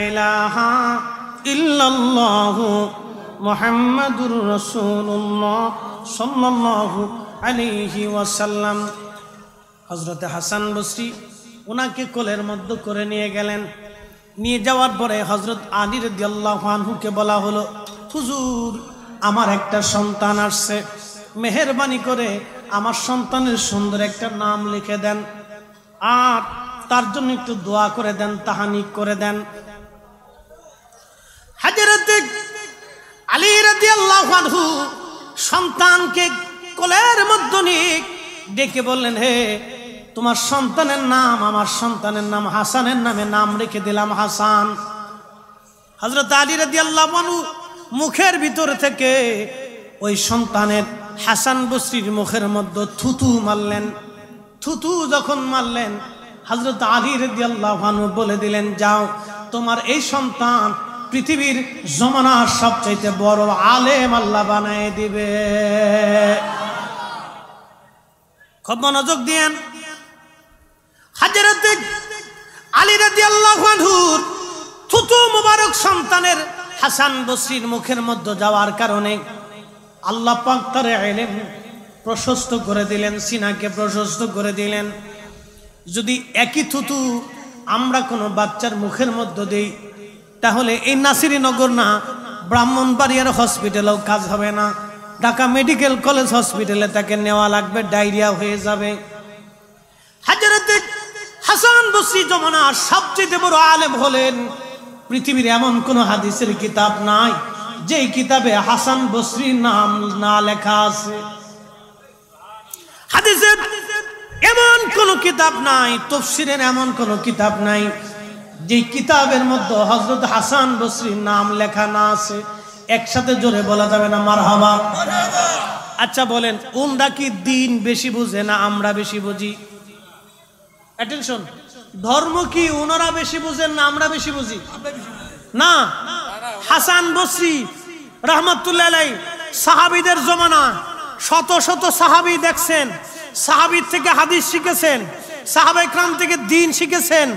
ইলাহা ইল্লাল্লাহু মুহাম্মাদুর রাসূলুল্লাহ সাল্লাল্লাহু আলাইহি ওয়াসাল্লাম। হযরত হাসান বসরি ওনাকে কোলের মধ্যে করে নিয়ে গেলেন। নিয়ে যাওয়ার পরে হযরত আলী রাদিয়াল্লাহু আনহুকে বলা হলো, হুজুর আমার একটা সন্তান আসছে, মেহেরবানি করে আমার সন্তানের সুন্দর একটা নাম লিখে দেন আর তার জন্য একটু দোয়া করে দেন, তাহানিক করে দেন। হযরত আলী রাদিয়াল্লাহু আনহু সন্তানকে কোলের মধ্যে নিয়ে ডেকে বললেন, হে তোমার সন্তানের নাম, আমার সন্তানের নাম হাসানের নামে নাম রেখে দিলাম হাসান। হযরত আলী রাদিয়াল্লাহু আনহু মুখের ভিতর থেকে ওই সন্তানের হাসান বসরির মুখের মধ্যে থুতু মারলেন। থুতু যখন মারলেন হযরত আলী রাদিয়াল্লাহু আনহু বলে দিলেন, যাও তোমার এই সন্তান পৃথিবীর জমানার সবচাইতে বড় আলেম আল্লাহ বানায় দিবে। খুব মনোযোগ দিয়েন। হযরত আলী রাদিয়াল্লাহু আনহুর থুতু মুবারক সন্তানের হাসান বসরির মুখের মধ্যে যাওয়ার কারণে আল্লাহ পাক তার ইলম প্রশস্ত করে দিলেন, সিনাকে প্রশস্ত করে দিলেন। যদি একই থুতু আমরা কোনো বাচ্চার মুখের মধ্যে দেই তাহলে এই নাসিরনগর না ব্রাহ্মণবাড়িয়ার হসপিটালেও কাজ হবে না, ঢাকা মেডিকেল কলেজ হসপিটালে তাকে নেওয়া লাগবে, ডায়রিয়া হয়ে যাবে। হযরত হাসান বসরি জমানার সবচেয়ে বড় আলেম হলেন। পৃথিবীর এমন কোন হাদিসের কিতাব নাই যেই কিতাবে হাসান বসরির নাম না লেখা আছে। হাদিসের এমন কোন কিতাব নাই, তাফসীরের এমন কোন কিতাব নাই যে কিতাবের মধ্যে হযরত হাসান বসরির নাম লেখা না আছে। একসাথে জোরে বলা যাবে না মারহাবা? আচ্ছা বলেন, ওনরা কি দিন বেশি বুঝে না আমরা বেশি বুঝি? অ্যাটেনশন, ধর্ম কি ওনারা বেশি বুঝেন না আমরা বেশি বুঝি? না, হাসান বসরি রাহমাতুল্লাহ আলাইহি সাহাবীদের জমানা, শত শত সাহাবী দেখছেন, সাহাবীর থেকে হাদিস শিখেছেন, সাহাবায়ে کرام থেকে দ্বীন শিখেছেন।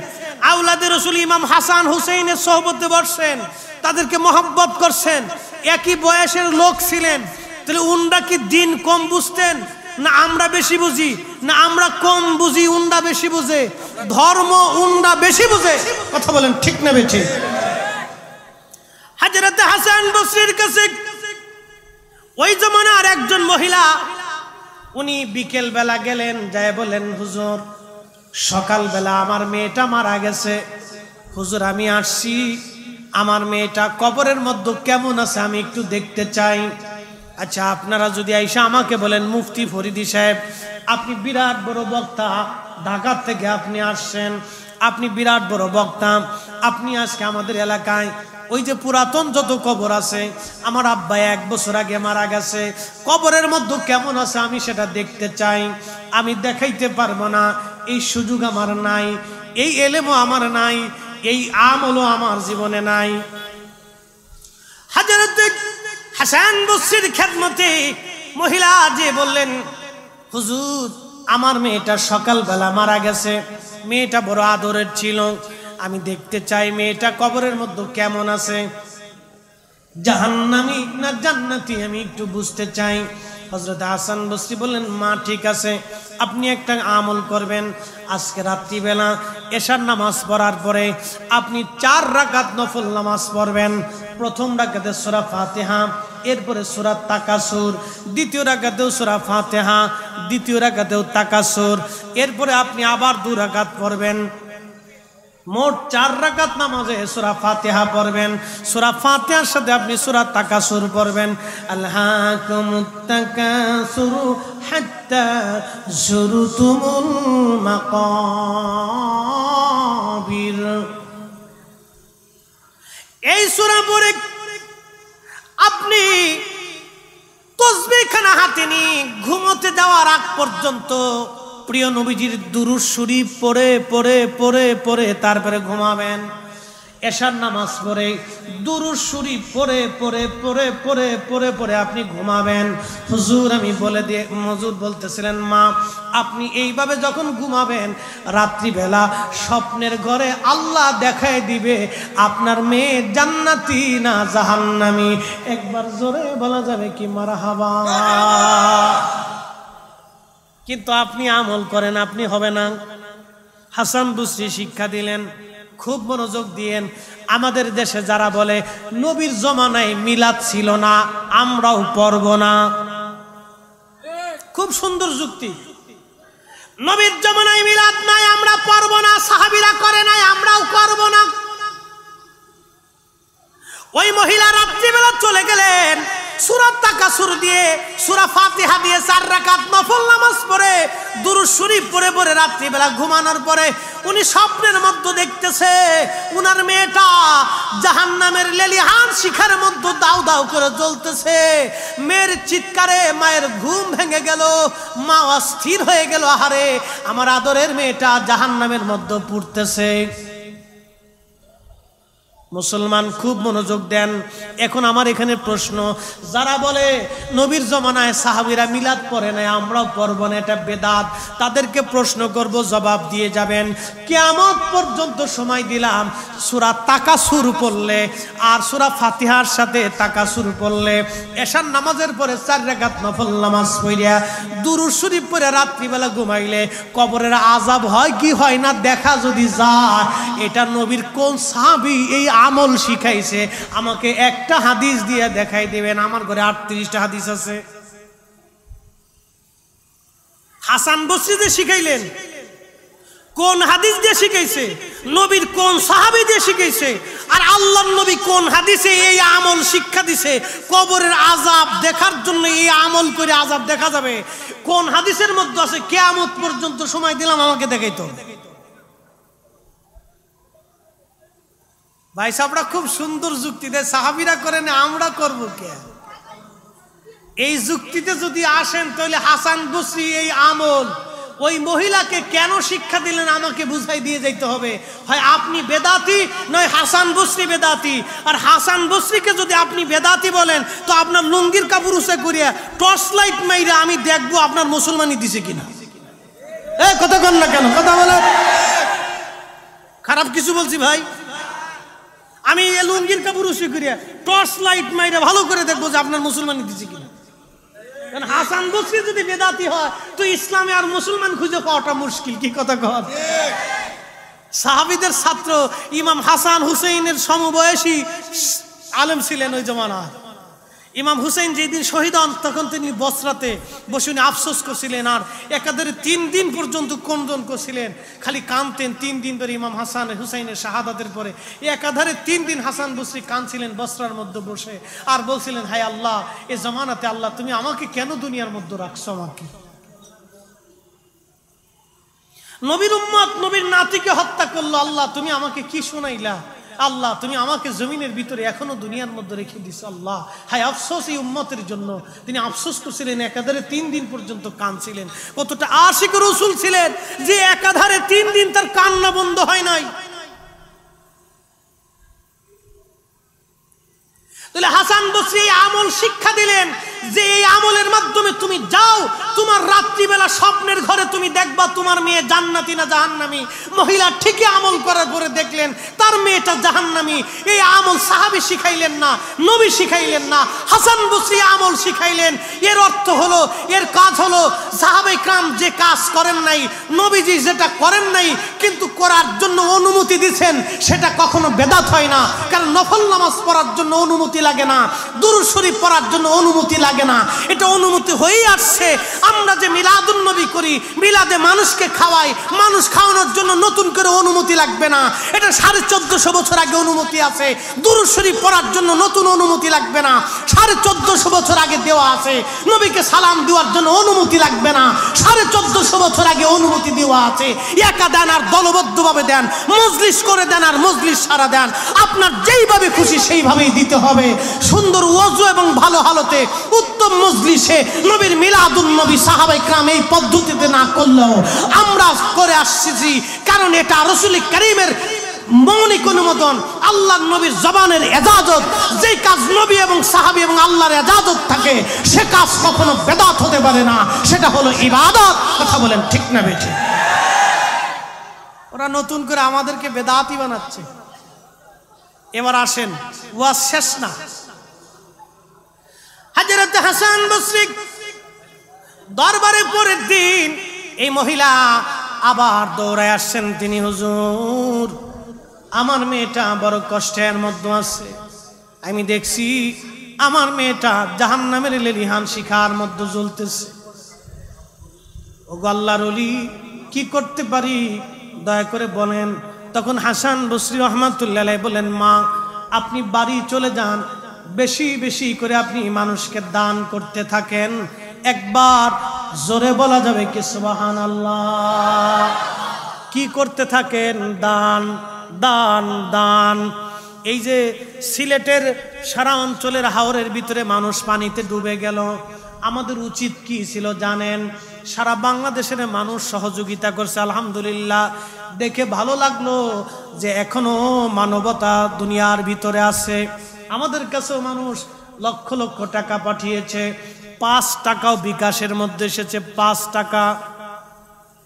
আওলাদে রাসূল ইমাম হাসান হুসাইনের সোহবতে বসছেন, তাদেরকে মহব্বত করছেন, একই বয়সের লোক ছিলেন। তাহলে উনরা কি দ্বীন কম বুঝতেন না আমরা বেশি বুঝি? না আমরা কম বুঝি, উনরা বেশি বুঝে? ধর্ম উনরা বেশি বুঝে। কথা বলেন ঠিক না বেঠিক? হযরত হাসান বসরির কাছে ওই জমানার একজন মহিলা, উনি বিকেল বেলা গেলেন, যায় বলেন, হুজুর সকালবেলা আমার মেয়েটা মারা গেছে, হুজুর আমি আসছি, আমার মেয়েটা কবরের মধ্যে কেমন আছে আমি একটু দেখতে চাই। আচ্ছা আপনারা যদি আইসা আমাকে বলেন, মুফতি ফরিদি সাহেব আপনি বিরাট বড় বক্তা, ঢাকা থেকে আপনি আসছেন, আপনি বিরাট বড় বক্তা, আপনি আজকে আমাদের এলাকায় ওই যে পুরাতন যত কবর আছে, আমার আব্বা 1 বছর আগে মারা গেছে, কবরের মধ্যে কেমন আছে আমি সেটা দেখতে চাই। আমি দেখাইতে পারবো না, এই সুযোগ আমার নাই, এই এলেমও আমার নাই, এই আমলও আমার জীবনে নাই। হযরত হাসান বসরির খেদমতে মহিলা যে বললেন, হুজুর আমার মেয়েটা সকালবেলা মারা গেছে, মেয়েটা বড় আদরের ছিল, আমি দেখতে চাই মেয়েটা কবরের মধ্যে কেমন আছে, জাহান্নামী না জান্নাতি আমি একটু বুঝতে চাই। হযরত হাসান বসরি বললেন, মা ঠিক আছে, আপনি একটা আমল করবেন, আজকে রাত্রিবেলা এশার নামাজ পড়ার পরে আপনি 4 রাকাত নফল নামাজ পড়বেন। প্রথম রাকাতে সূরা ফাতিহা, এরপরে সূরা তাকাসুর, দ্বিতীয় রাকাতেও সূরা ফাতিহা, দ্বিতীয় রাকাতেও তাকাসুর, এরপরে আপনি আবার 2 রাকাত পড়বেন। মোট 4 রাকাত নামাজে সূরা ফাতিহা পড়বেন, সূরা ফাতিহার সাথে আপনি সূরা তাকাসুর পড়বেন। আলহাকুমুত তাকাসুরু হাত্তা যুরতুমুল মাকাবির। এই সূরা পড়ে আপনি তাসবিহ খানা হাতে নিয়ে ঘুমোতে যাওয়ার আগ পর্যন্ত প্রিয় নবীজির দুরূদ শরীফ পড়ে পড়ে পড়ে পড়ে তারপরে ঘুমাবেন। এশার নামাজ পড়ে দুরূদ শরীফ পড়ে পড়ে পড়ে পড়ে পড়ে পড়ে আপনি ঘুমাবেন। হুজুর আমি বলে দিয়ে হুজুর বলতেছিলেন মা আপনি এইভাবে যখন ঘুমাবেন রাত্রিবেলা স্বপ্নের ঘরে আল্লাহ দেখায় দিবে আপনার মেয়ে জান্নাতি না জাহান্নামী। একবার জোরে বলা যাবে কি মারহাবা। কিন্তু আপনি আমল করেন, আপনি হবে না। হাসান বসরি শিক্ষা দিলেন, খুব মনোযোগ দিয়েন। আমাদের দেশে যারা বলে নবীর জমানায় মিলাদ ছিল না আমরাও পড়ব না, খুব সুন্দর যুক্তি। নবীর জমানায় মিলাদ নাই আমরা পড়ব না, সাহাবীরা করে নাই আমরাও করব না। ওই মহিলা রাত্রিবেলা চলে গেলেন সূরা তাকাসুর দিয়ে সূরা ফাতিহা দিয়ে 4 রাকাত নফল নামাজ পড়ে দুরূদ শরীফ পড়ে পড়ে রাত্রিবেলা ঘুমানোর পরে উনি স্বপ্নের মধ্যে দেখতেছে উনার মেয়েটা জাহান্নামের লেলিহান শিখার মধ্যে দাউ দাউ করে জ্বলতেছে। মেয়ের চিৎকারে মায়ের ঘুম ভেঙে গেল, মা অস্থির হয়ে গেল, আহারে আমার আদরের মেয়েটা জাহান্নামের মধ্যে পুড়তেছে। মুসলমান খুব মনোযোগ দেন। এখন আমার এখানে প্রশ্ন, যারা বলে নবীর জমানায় সাহাবীরা মিলাদ পড়ে নাই আমরাও পড়ব না, এটা বেদাত, তাদেরকে প্রশ্ন করব, জবাব দিয়ে যাবেন। কিয়ামত পর্যন্ত সময় দিলাম, সূরা তাকাসুর পড়লে আর সূরা ফাতিহার সাথে তাকাসুর পড়লে এশার নামাজের পরে 4 রাকাত নফল নামাজ পড়িয়া দুরূদ শরীফ পড়ে রাত্রিবেলা ঘুমাইলে কবরের আযাব হয় কি হয় না দেখা যদি যায়, এটা নবীর কোন সাহাবী এই আমল শিখাইছে আমাকে একটা হাদিস দিয়ে দেখাই দিবেন। আমার ঘরে 38টা হাদিস আছে। হাসান বসরি যে শিখাইলেন কোন হাদিস দিয়ে শিখাইছে, নবীর কোন সাহাবী দিয়ে শিখাইছে, আর আল্লাহর নবী কোন হাদিসে এই আমল শিক্ষা দিছে কবরের আযাব দেখার জন্য এই আমল করে আযাব দেখা যাবে, কোন হাদিসের মধ্যে আছে কিয়ামত পর্যন্ত সময় দিলাম আমাকে দেখাইতো। ভাই সাহেবরা খুব সুন্দর যুক্তি দেয়, সাহাবীরা করেন আমরা করব কে? এই যুক্তিতে যদি আসেন তাহলে হাসান বসরি এই আমল ওই মহিলাকে কেন শিক্ষা দিলেন আমাকে বুঝাই দিয়ে যাইতে হবে। হয় আপনি বেদাতি নয় হাসান বসরি বেদাতি। আর হাসান বসরিকে যদি আপনি বেদাতি বলেন তো আপনার লুঙ্গির কাপড় উঁচা করিয়া টর্চ লাইট মাইরা আমি দেখবো আপনার মুসলমানি দিছে কিনা। এই কথা কন না কেন, কথা বলেন। খারাপ কিছু বলছি ভাই? আমি এই লুঙ্গির কাপড় উঁচু করিয়া টর্চ লাইট মাইরা ভালো করে দেখবো যে আপনার মুসলমানি দিছে কিনা। কারণ হাসান বসরি যদি বেদাতি হয় তো ইসলামে আর মুসলমান খুঁজে পাওয়াটা মুশকিল। কি কথা কন? সাহাবীদের ছাত্র ইমাম হাসান হুসাইনের সমবয়সী আলেম ছিলেন ওই জমানায়। ইমাম হুসাইন যেদিন শহীদ হন তখন তিনি বসরাতে বসে উনি আফসোস করছিলেন আর একাধারে 3 দিন পর্যন্ত ক্রন্দন করছিলেন, খালি কাঁদতেন 3 দিন ধরে। ইমাম হাসান হুসাইনের শাহাদাতের পরে একাধারে 3 দিন হাসান বসরি কাঁদছিলেন বসরার মধ্যে বসে আর বলছিলেন, হায় আল্লাহ এ জামানাতে আল্লাহ তুমি আমাকে কেন দুনিয়ার মধ্যে রাখছো? আমাকে নবীর উম্মত নবীর নাতিকে হত্যা করলো, আল্লাহ তুমি আমাকে কি শোনাইলা? আল্লাহ তুমি আমাকে জমিনের ভিতরে এখনো দুনিয়ার মধ্যে রেখে দিছো। আল্লাহ হায় আফসোস এই উম্মতের জন্য। তিনি আফসোস করছিলেন, একাধারে 3 দিন পর্যন্ত কাঁদছিলেন। কতটা আশিক রাসূল ছিলেন যে একাধারে 3 দিন তার কান্না বন্ধ হয় নাই। তাহলে হাসান বসরি আমল শিক্ষা দিলেন যে এই আমলের মাধ্যমে তুমি যাও তোমার রাত্রিবেলা স্বপ্নের ঘরে তুমি দেখবা তোমার মেয়ে জান্নাতি না জাহান্নামী। মহিলা ঠিকই আমল করার পরে দেখলেন তার মেয়েটা জাহান্নামী। এই আমল সাহাবী শিখাইলেন না, নবী শিখাইলেন না, হাসান বসরি আমল শিখাইলেন। এর অর্থ হলো, এর কাজ হলো সাহাবায়ে کرام যে কাজ করেন নাই, নবীজি যেটা করেন নাই কিন্তু করার জন্য অনুমতি দিয়েছেন, সেটা কখনো বেদাত হয় না। কারণ নফল নামাজ পড়ার জন্য অনুমতি লাগে না, দুরূদ শরীফ পড়ার জন্য অনুমতি লাগে না, এটা অনুমতি হয়েই আসছে। আমরা যে মিলাদুন নবী করি, মিলাদে মানুষকে খাওয়াই, মানুষ খাওয়ানোর জন্য নতুন করে অনুমতি লাগবে না, এটা 1450 বছর আগে অনুমতি আছে। দুরূদ শরীফ পড়ার জন্য নতুন অনুমতি লাগবে না, 1450 বছর আগে দেওয়া আছে। নবীকে সালাম দেওয়ার জন্য অনুমতি লাগবে না, 1450 বছর আগে অনুমতি দেওয়া আছে। একা দেন আর দলবদ্ধভাবে দেন, মজলিস করে দেন আর মজলিস সারা দেন, আপনার যেইভাবে খুশি সেইভাবেই দিতে হবে। সুন্দর ওযু এবং ভালো হালতে উত্তম মজলিসে নবীর মিলাদুন নবী সাহাবায়ে کرام এই পদ্ধতিতে না করলেও আমরা করে আসছি, কারণ এটা রাসূল কারীমের মৌলিক অনুমোদন, আল্লাহর নবীর জবানের ইজাজত। যে কাজ নবী এবং সাহাবী এবং আল্লাহর ইজাজত থাকে সে কাজ কখনো বেদাত হতে পারে না, সেটা হলো ইবাদত। কথা বলেন ঠিক না বেঠিক? ওরা নতুন করে আমাদেরকে বেদাতই বানাচ্ছে। এবার আসেন, ওয়াজ শেষ না। হযরত হাসান বসরি দরবারে পরের দিন এই মহিলা আবার দৌড়ায় আসছেন। তিনি, হুজুর আমার মেয়েটা বড় কষ্টের মধ্যে আছে, আমি দেখছি আমার মেয়েটা জাহান্নামের লেলিহান শিখার মধ্যে জ্বলতেছে। ওগো আল্লাহর ওলি, কি করতে পারি দয়া করে বলেন। তখন হাসান বসরি রহমাতুল্লাহ আলাইহি বলেন, মা আপনি বাড়ি চলে যান, বেশি বেশি করে আপনি মানুষকে দান করতে থাকেন। একবার জোরে বলা যাবে কি সুবহানাল্লাহ? কি করতে থাকেন? দান দান দান। এই যে সিলেটের সারা অঞ্চলের হাওরের ভিতরে মানুষ পানিতে ডুবে গেল, আমাদের উচিত কি ছিল জানেন? সারা বাংলাদেশের মানুষ সহযোগিতা করছে, আলহামদুলিল্লাহ। দেখে ভালো লাগলো যে এখনো মানবতা দুনিয়ার ভিতরে আছে। আমাদের কাছেও মানুষ লক্ষ লক্ষ টাকা পাঠিয়েছে। 5 টাকাও বিকাশের মধ্যে এসেছে, 5 টাকা।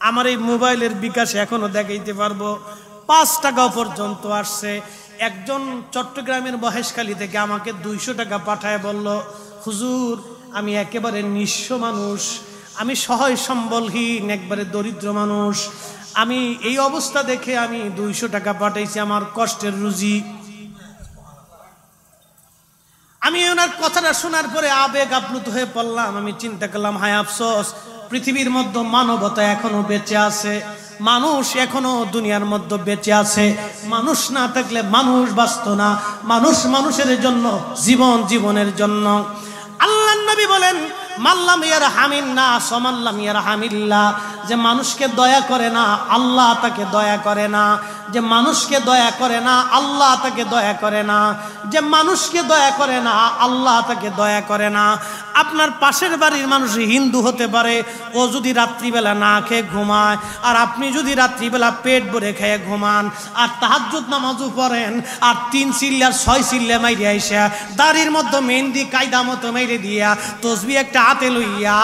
আমার এই মোবাইলের বিকাশে এখনো দেখাইতে পারবো, 5 টাকাও পর্যন্ত আসছে। একজন চট্টগ্রামের মহেশখালী থেকে আমাকে 200 টাকা পাঠায় বলল, হুজুর আমি একেবারে নিঃস্ব মানুষ, আমি সহায় সম্বলহীন, একবারে দরিদ্র মানুষ, আমি এই অবস্থা দেখে আমি 200 টাকা পাঠাইছি, আমার কষ্টের রুজি। আমি ওনার কথাটা শোনার পরে আবেগ আপ্লুত হয়ে পড়লাম। আমি চিন্তা করলাম, হায় আফসোস, পৃথিবীর মধ্যে মানবতা এখনো বেঁচে আছে, মানুষ এখনো দুনিয়ার মধ্যে বেঁচে আছে। মানুষ না থাকলে মানুষ বাঁচত না, মানুষ মানুষের জন্য, জীবন জীবনের জন্য। আল্লাহর নবী বলেন, মাল্লাম ইয়ারহামিন নাস ওয়ামাল্লাম ইয়ারহামিল্লাহ, যে মানুষকে দয়া করে না আল্লাহ তাকে দয়া করে না, যে মানুষকে দয়া করে না আল্লাহ তাকে দয়া করে না, যে মানুষকে দয়া করে না আল্লাহ তাকে দয়া করে না। আপনার পাশের বাড়ির মানুষ হিন্দু হতে পারে, ও যদি রাত্রিবেলা না খেয়ে ঘুমায়, আর আপনি যদি রাত্রিবেলা পেট ভরে খেয়ে ঘুমান, আর তাহাজ্জুদ নামাজও পড়েন, আর 3 চিল্লা 6 চিল্লা মাইরে আইসা দাড়ির মধ্যে মেহেন্দি কায়দা মতো মেরে দিয়া তসবিহ একটা হাতে লইয়া,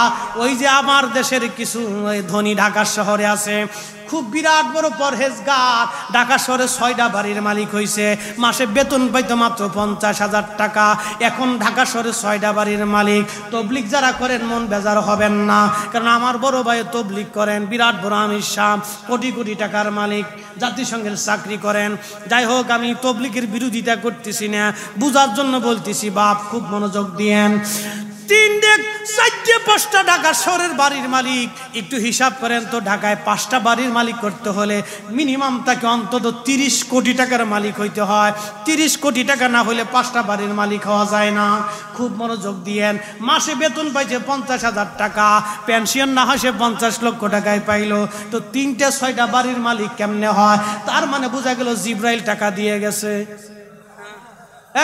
ওই যে আমার দেশের কিছু ধনী ঢাকা শহরে আছে, খুব বিরাট বড় পরহেজগার, ঢাকা শহরে 6টা বাড়ির মালিক হয়েছে, মাসে বেতন পাইতো মাত্র 50,000 টাকা, এখন ঢাকা শহরে 6টা বাড়ির মালিক। তবলিগ যারা করেন মন বেজার হবেন না, কারণ আমার বড় ভাই তবলিগ করেন, বিরাট বড় আমির শাহ, কোটি কোটি টাকার মালিক, জাতিসংঘের চাকরি করেন। যাই হোক, আমি তবলিগের বিরোধিতা করতেছি না, বুঝার জন্য বলতেছি, বাপ খুব মনোযোগ দিয়েন। 3-4-5টা ঢাকা শহরের বাড়ির মালিক, একটু হিসাব করেন তো, ঢাকায় 5টা বাড়ির মালিক করতে হলে মিনিমাম তাকে অন্তত 30 কোটি টাকার মালিক হইতে হয়। 30 কোটি টাকা না হলে 5টা বাড়ির মালিক হওয়া যায় না। খুব মনোযোগ দিয়েন। মাসে বেতন পাইছে 50,000 টাকা, পেনশন না হয় সে 50 লক্ষ টাকায় পাইলো, তো 3-6টা বাড়ির মালিক কেমনে হয়? তার মানে বোঝা গেল জিব্রাইল টাকা দিয়ে গেছে।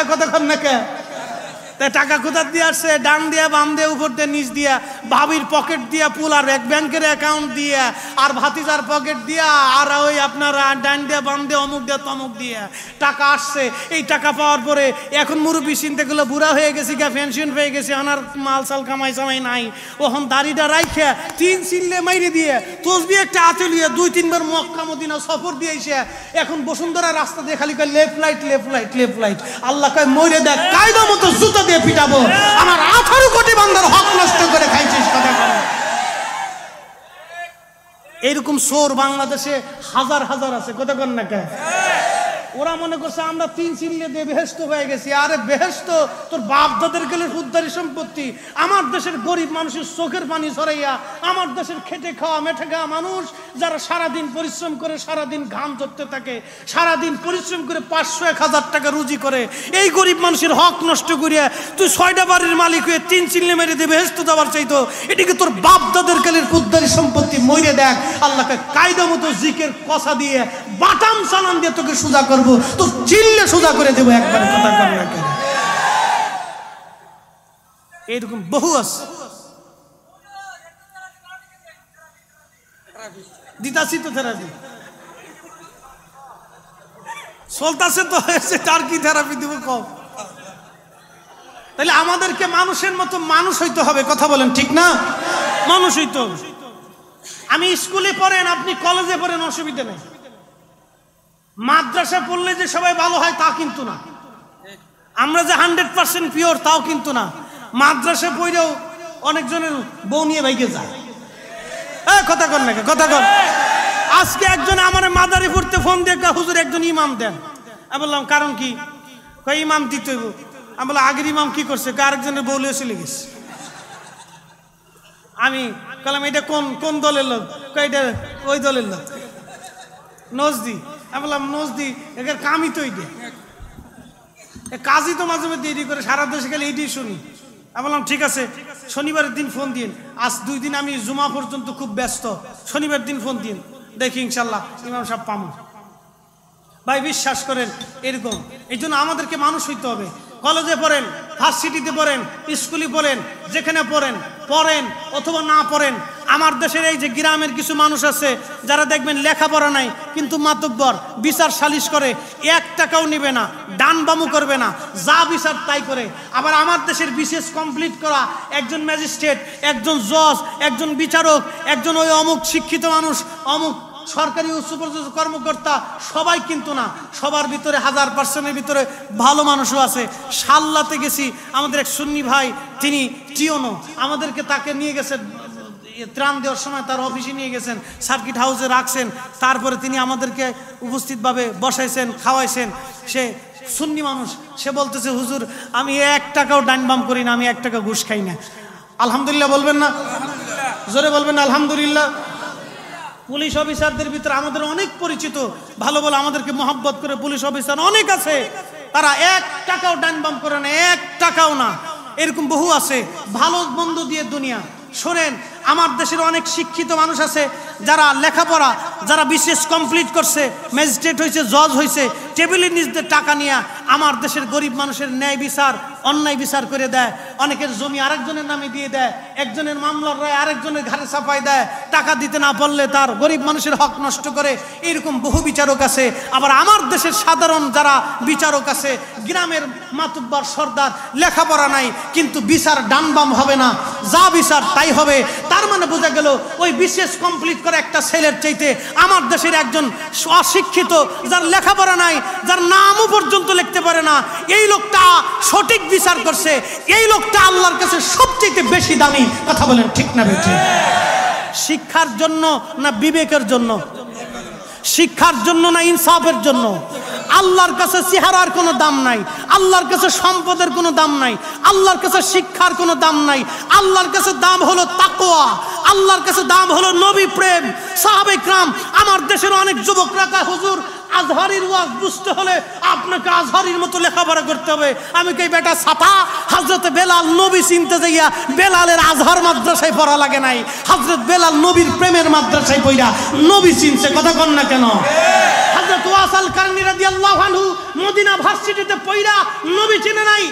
কতক্ষণ নাকি টাকা কোথা দিয়ে আসছে? ডান দিয়া, বাম দিয়া, উপর দিয়ে, নিচ দিয়া, ভাবির পকেট দিয়া, পুলার এক ব্যাংকের অ্যাকাউন্ট দিয়া, আর ভাতিজার পকেট দিয়া, আর ওই আপনার ডান দিয়া, বাম দিয়া, অমুক দিয়া, তমুক দিয়া টাকা আসছে। এই টাকা পাওয়ার পরে এখন মুরব্বী চিন্তা করলো, বুড়া হয়ে গেছি, গা পেনশন পেয়ে গেছে, ওনার মালসাল কামাই সামাই নাই, ওখান দাড়িটা রাইখে 3 চিল্লে মাইরে দিয়ে তসবিহ একটা হাতে লিয়ে 2-3 বার মক্কা মদিনা সফর দিয়ে এসে এখন বসুন্ধরা রাস্তা দিয়ে খালি কয় left light left light left light. আল্লাহ কয় মইরে দেখ, কায়দা মতো জুতা দিয়ে পিটাবো। আমার 18 কোটি বান্দার হক নষ্ট করে খাইছিস কথা বলে। এইরকম চোর বাংলাদেশে হাজার হাজার আছে, কথা কন না কে? ওরা মনে করছে আমরা 3 চিল্লে দিয়ে বেহেশত হয়ে গেছি। আরে বেহেশত তোর বাপ দাদের গেলে উদ্ধারি সম্পত্তি। আমার দেশের গরিব মানুষের চোখের পানি ছড়াইয়া, আমার দেশের খেটে খাওয়া মেঠে খাওয়া মানুষ যারা সারাদিন পরিশ্রম করে, সারাদিন ঘাম ঝরতে থাকে, সারাদিন পরিশ্রম করে 500-1000 টাকা রুজি করে, এই গরিব মানুষের হক নষ্ট করিয়া তুই 6টা বাড়ির মালিক হয়ে 3 চিল্লে মেরে দিয়ে বেহেশত যাওয়ার চাইতো। এটিকে তোর বাপ দাদের গেলের উদ্ধারি সম্পত্তি, মইরে দেখ। আল্লাহকে কায়দা মতো জিকের কষা দিয়ে, বাটাম চালান দিয়ে তোকে সোজা করবো, তো চিল্লে সোজা করে দেবো একবারে, কথা কর না কেন? এরকম বহু আছে। দিতাছি তো থেরাপি। চলতেছে তো হয়েছে, তার কি থেরাপি দিব কম? তাহলে আমাদেরকে মানুষের মতো মানুষ হইতে হবে, কথা বলেন ঠিক না? মানুষ হইতে হবে। আমি স্কুলে পড়েন, আপনি কলেজে পড়েন, অসুবিধা নেই। মাদ্রাসা পড়লে যে সবাই ভালো হয় তা কিন্তু না। আমরা যে 100% পিওর তাও কিন্তু না। মাদ্রাসা পড়েও অনেকজনের বউ নিয়ে বাইকে যায়। কথা কর নাকি, কথা কর। আজকে একজন আমার মাদারীপুরতে ফোন দিয়ে হুজুর একজন ইমাম দেন। আমি বললাম কারণ কি? কই ইমাম দিতে হইব। আমি বললাম আগের ইমাম কি করছে? আরেকজনের বউ লিয়ে চলে গেছে। আমি বললাম এটা কোন কোন দলের লোক? এটা ওই দলের লোক, নজদি। আমি বললাম নজদি এর কামই তো এইটা, কাজই তো মাঝে মধ্যে দেরি করে, সারা দেশে গেলে এইটাই শুনি। আমি বললাম ঠিক আছে, শনিবারের দিন ফোন দিন। আজ 2 দিন আমি জুমা পর্যন্ত খুব ব্যস্ত, শনিবার দিন ফোন দিন, দেখি ইনশাল্লাহ ইমাম সাহেব পামু। ভাই বিশ্বাস করেন এরকম। এই জন্য আমাদেরকে মানুষ হইতে হবে। কলেজে পড়েন, ভার্সিটিতে পড়েন, স্কুলে পড়েন, যেখানে পড়েন পড়েন অথবা না পড়েন। আমার দেশের এই যে গ্রামের কিছু মানুষ আছে যারা দেখবেন লেখাপড়া নাই কিন্তু মাতব্বর, বিচার সালিশ করে, 1 টাকাও নেবে না, ডান বামু করবে না, যা বিচার তাই করে। আবার আমার দেশের বিশেষ কমপ্লিট করা একজন ম্যাজিস্ট্রেট, একজন জজ, একজন বিচারক, একজন ওই অমুক শিক্ষিত মানুষ, অমুক সরকারি উচ্চপদস্থ কর্মকর্তা, সবাই কিন্তু না। সবার ভিতরে 1000%-এর ভিতরে ভালো মানুষও আছে। সাল্লাতে গেছি, আমাদের এক সুন্নি ভাই, তিনি টিওনো, আমাদেরকে তাকে নিয়ে গেছেন ত্রাণ দেওয়ার সময়, তার অফিসে নিয়ে গেছেন, সার্কিট হাউসে রাখছেন, তারপরে তিনি আমাদেরকে উপস্থিতভাবে বসাইছেন, খাওয়াইছেন। সে সুন্নি মানুষ, সে বলতেছে হুজুর আমি 1 টাকাও ডান বাম করি না, আমি 1 টাকা ঘুষ খাই না। আলহামদুলিল্লাহ বলবেন না? জোরে বলবেন না আলহামদুলিল্লাহ। পুলিশ অফিসারদের ভিতরে আমাদের অনেক পরিচিত, ভালো ভালো আমাদেরকে মহব্বত করে পুলিশ অফিসার অনেক আছে, তারা 1 টাকাও ডান বাম করে না, 1 টাকাও না। এরকম বহু আছে, ভালো মন্দ দিয়ে দুনিয়া। শোনেন, আমার দেশের অনেক শিক্ষিত মানুষ আছে যারা লেখাপড়া, যারা বিশেষ কমপ্লিট করছে, ম্যাজিস্ট্রেট হয়েছে, জজ হয়েছে, টেবিলের নিচে টাকা নিয়ে আমার দেশের গরিব মানুষের ন্যায় বিচার, অন্যায় বিচার করে দেয়। অনেকের জমি আরেকজনের নামে দিয়ে দেয়, একজনের মামলার রায় আরেকজনের ঘাড়ে চাপাই দেয়, টাকা দিতে না পারলে তার গরিব মানুষের হক নষ্ট করে। এরকম বহু বিচারক আছে। আবার আমার দেশের সাধারণ যারা বিচারক আছে, গ্রামের মাতুব্বার সর্দার, লেখাপড়া নাই কিন্তু বিচার ডান বাম হবে না, যা বিচার তাই হবে। তার মানে বোঝা গেল ওই বিশেষ কমপ্লিট করে একটা ছেলের চাইতে আমার দেশের একজন অশিক্ষিত, যার লেখাপড়া নাই, যার নামও পর্যন্ত লিখতে পারে না, এই লোকটা সঠিক বিচার করছে, এই লোকটা আল্লাহর কাছে সবচেয়ে বেশি দামি। কথা বলেন ঠিক না বেঠিক? শিক্ষার জন্য না বিবেকের জন্য? শিক্ষার জন্য না ইনসাফের জন্য? আল্লাহর কাছে চেহারার কোনো দাম নাই, আল্লাহর কাছে সম্পদের কোনো দাম নাই, আল্লাহর কাছে শিক্ষার কোনো দাম নাই। আল্লাহর কাছে দাম হলো তাকওয়া, আল্লাহর কাছে দাম হলো নবী প্রেম, সাহাবে کرام। আমার দেশের অনেক যুবকরা কয় হুজুর আজহারির ওয়াজ বুঝতে হলে আপনাকে আজহারির মতো লেখাপড়া করতে হবে। আমি কই বেটা ছাতা, হযরত বেলাল নবী চিনতে যাইয়া বেলালের আজহার মাদ্রাসায় পড়া লাগে নাই, হযরত বেলাল নবীর প্রেমের মাদ্রাসায় পড়া নবী চিনছে। কথা কন না কেন? হযরত ওয়াসাল কারনী রাদিয়াল্লাহু আনহু মদিনা ভার্সিটিতে পড়া নবী চিনে নাই।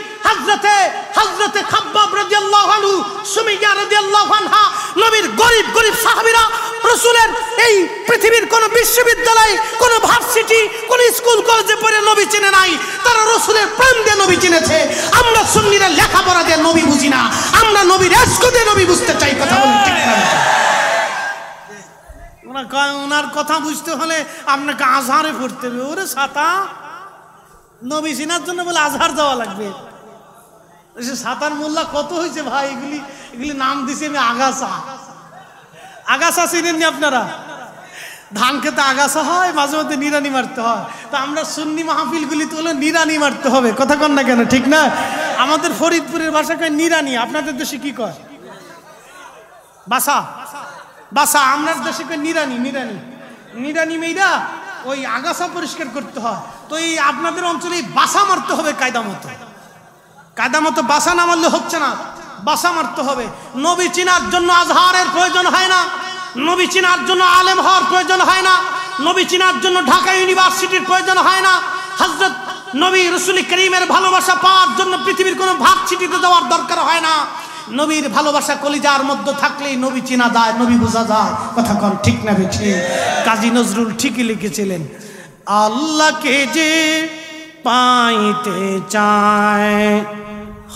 হযরতে খাব্বাব রাদিয়াল্লাহু আনহু, সুমাইয়া রাদিয়াল্লাহু আনহা, নবীর গরিব গরিব সাহাবীরা রাসূলের এই পৃথিবীর কোন বিশ্ববিদ্যালয়, কোন ভার্সিটি, কোন স্কুল কলেজে পড়ে নবী চিনে নাই। তারা রাসূলের প্রেম দিয়ে নবী চিনেছে। আমরা সুন্নিরা লেখাপড়া দিয়ে নবী বুঝি না, আমরা নবীর ইশক দিয়ে নবী বুঝতে চাই। কথা বলুন ঠিক না? ওনার কথা বুঝতে হলে আপনাকে আজহারে পড়তে হবে। ওরে ছাতা, নবী চিনার জন্য বলে আজহার যাওয়া লাগবে। ছাতার মোল্লা কত হয়েছে ভাই, এগুলি নাম দিছি আমি আগাছা। আগাছা চিনেননি আপনারা? ধান খেতে আগাছা হয়, মাঝে মধ্যে নিরানি মারতে হয়। তো আমরা সুন্নি মাহফিলগুলি তো হলো নিরানি মারতে হবে। কথা কন না কেন? ঠিক না? আমাদের ফরিদপুরের ভাষা কয় নিরানি, আপনাদের দেশে কি কয়? বাসা। বাসা, আমরা দেশে কয় নিরানি। নিরানি নিরানি মেয়েরা ওই আগাছা পরিষ্কার করতে হয়। তো এই আপনাদের অঞ্চলে বাসা মারতে হবে কায়দা মতো। কায়দা মতো বাসা না মারলে হচ্ছে না, বাসা মারতে হবে। নবী চিনার জন্য আজহারের প্রয়োজন হয় না, নবী চিনার জন্য আলেম হওয়ার প্রয়োজন হয় না, নবী চিনার জন্য ঢাকা ইউনিভার্সিটির প্রয়োজন হয় না। হযরত নবী রাসূল করিমের ভালোবাসা পাওয়ার জন্য পৃথিবীর কোনো ভার্সিটিতে যাওয়ার দরকার হয় না। নবীর ভালোবাসা কলিজার মধ্যে থাকলেই নবী চিনা যায়, নবী বোঝা যায়। কথা কন ঠিক না বেঠিক? কাজী নজরুল ঠিকই লিখেছিলেন, আল্লাহকে যে পাইতে চায়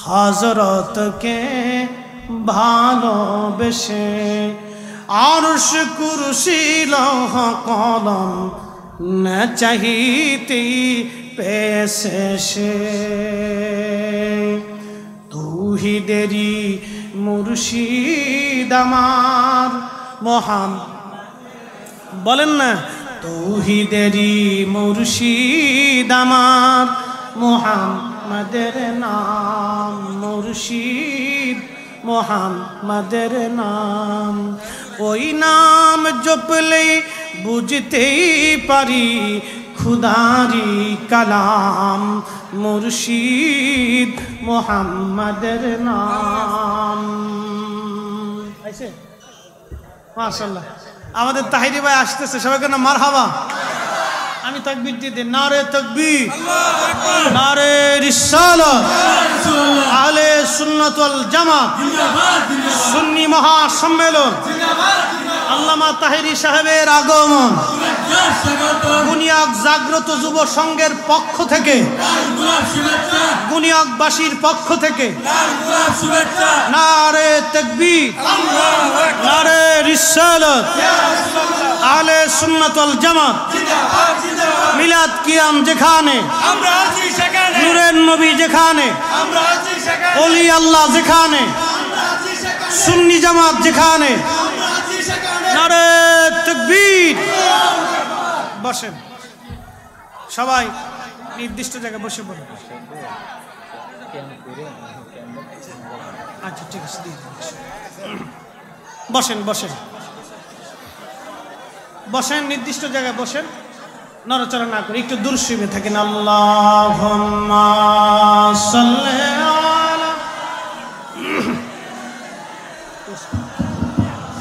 হযরতকে ভালোবেসে আরশ কুরসি লৌহ কলম না চাহিতে পেয়েছে সে তৌহিদেরই মুর্শিদ আমার বলেন না তৌহিদেরই মুর্শিদ আমার মুহাম্মাদের নাম মুর্শিদ মুহাম্মাদের নাম ওই নাম জপলে বুঝতেই পারি খুদারি কালাম মুর্শিদ মুহাম্মাদের নাম আইছে মাশাআল্লাহ আমাদের তাহিরি ভাই আসতেছে সবাইকে না মারহাবা আমি তাকবীর দিয়ে দেন নারে তাকবীর আল্লাহু আকবার নারে রিসালাত আহলে সুন্নাত ওয়াল জামাত জিন্দাবাদ জিন্দাবাদ সুন্নি মহা সম্মেলন জিন্দাবাদ জিন্দাবাদ আল্লামা তাহিরি সাহেবের আগমন বুনিয়াদ জাগ্রত যুব সংঘের পক্ষ থেকে বুনিয়াদবাসীর পক্ষ থেকে নারে তাকবীর আল্লাহু আকবার নারে রিসালাত আহলে সুন্নাত ওয়াল জামাত জিন্দাবাদ জিন্দাবাদ মিলাদ কিয়াম যেখানে আমরা আছি সেখানে নূরের নবী যেখানে আমরা আছি সেখানে ওলি আল্লাহ যেখানে আমরা আছি সেখানে সুন্নি জামাত যেখানে আমরা আছি সেখানে নারে তাকবীর বসেন সবাই নির্দিষ্ট জায়গায় বসে পড়ুন আচ্ছা ঠিক আছে বসেন বসেন বসেন নির্দিষ্ট জায়গায় বসেন নড়াচড়া না করে একটু দূর শুয়ে থাকেন আল্লাহুম্মা সাল্লি আলা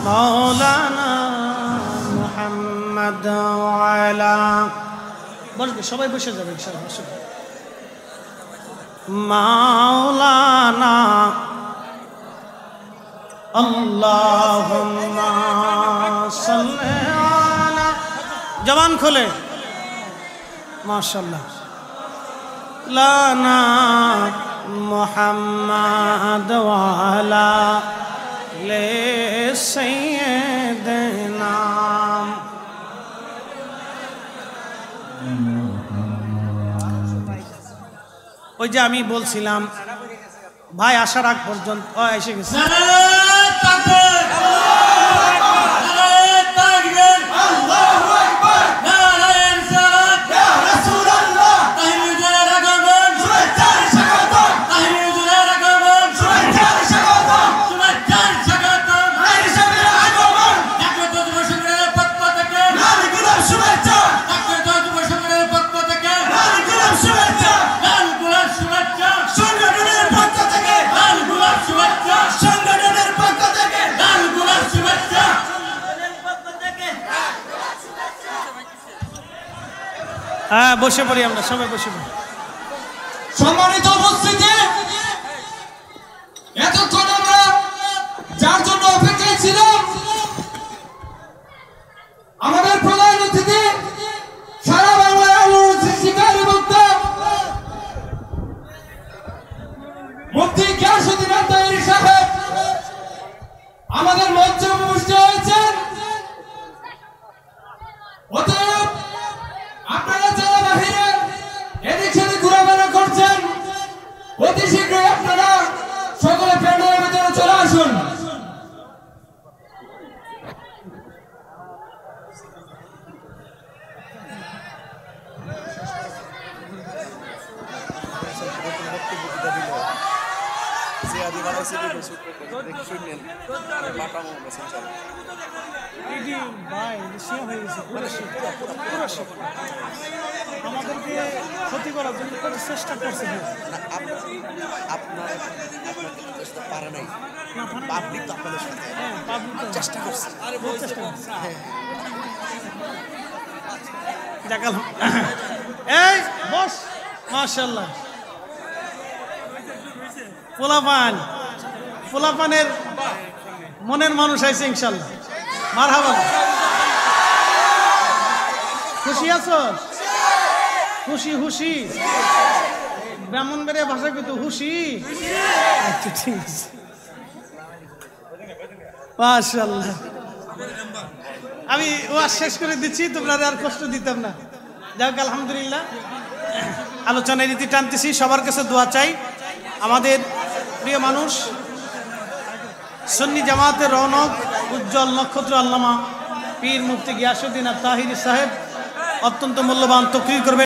মাওলানা মুহাম্মদ ওয়া আলা বসবে সবাই বসে যাবে ইনশাআল্লাহ বসে মাওলানা আল্লাহুম্মা সাল্লি আলা জবান খোলে মাশাআল্লাহ লানা মুহাম্মদ ওয়া আলা লে সাইয়্যিদিনা ওই যে আমি বলছিলাম ভাই আসার আগ পর্যন্ত এসে গেছে হ্যাঁ বসে পড়ি আমরা সবাই বসে পড়ি
সম্মানিত উপস্থিতি এতক্ষণ আমরা যার জন্য অপেক্ষায় ছিলাম আমাদের প্রধান অতিথি সারা বাংলার আলোর শিকারী বক্তা মুফতি গিয়াসউদ্দিন তাহিরি সাহেব আমাদের মঞ্চে উপস্থিত হয়েছেন অতএব আপনারা যারা বাহিরে এদিক সেদিক ঘোরাফেরা করছেন অতি শীঘ্রই আপনারা সকলে প্যান্ডেলের ভিতরে চলে আসুন
আমাদেরকে ক্ষতি করার জন্য চেষ্টা করছে
পারে নাই পাবলিক তো আপনাদের সাথে চেষ্টা করছে
দেখালাম এই বস মাশাআল্লাহ পোলাপানের মনের মানুষ আইছে ইনশাআল্লাহ মারহাবা খুশি আছো খুশি খুশি ব্রাহ্মণবাড়িয়া ভাষা কিন্তু খুশি। আচ্ছা ঠিক আছে, মাশাআল্লাহ। আমি ওয়াজ শেষ করে দিচ্ছি, তোমরা আর কষ্ট দিতাম না। যাক আলহামদুলিল্লাহ, আলোচনায় রীতি টানতেছি। সবার কাছে দোয়া চাই। আমাদের প্রিয় মানুষ সুন্নি জামাতের রৌনক উজ্জ্বল নক্ষত্র আল্লামা পীর মুফতি গিয়াসউদ্দিন আত-তাহিরি সাহেব অত্যন্ত মূল্যবান তকরীর করবেন।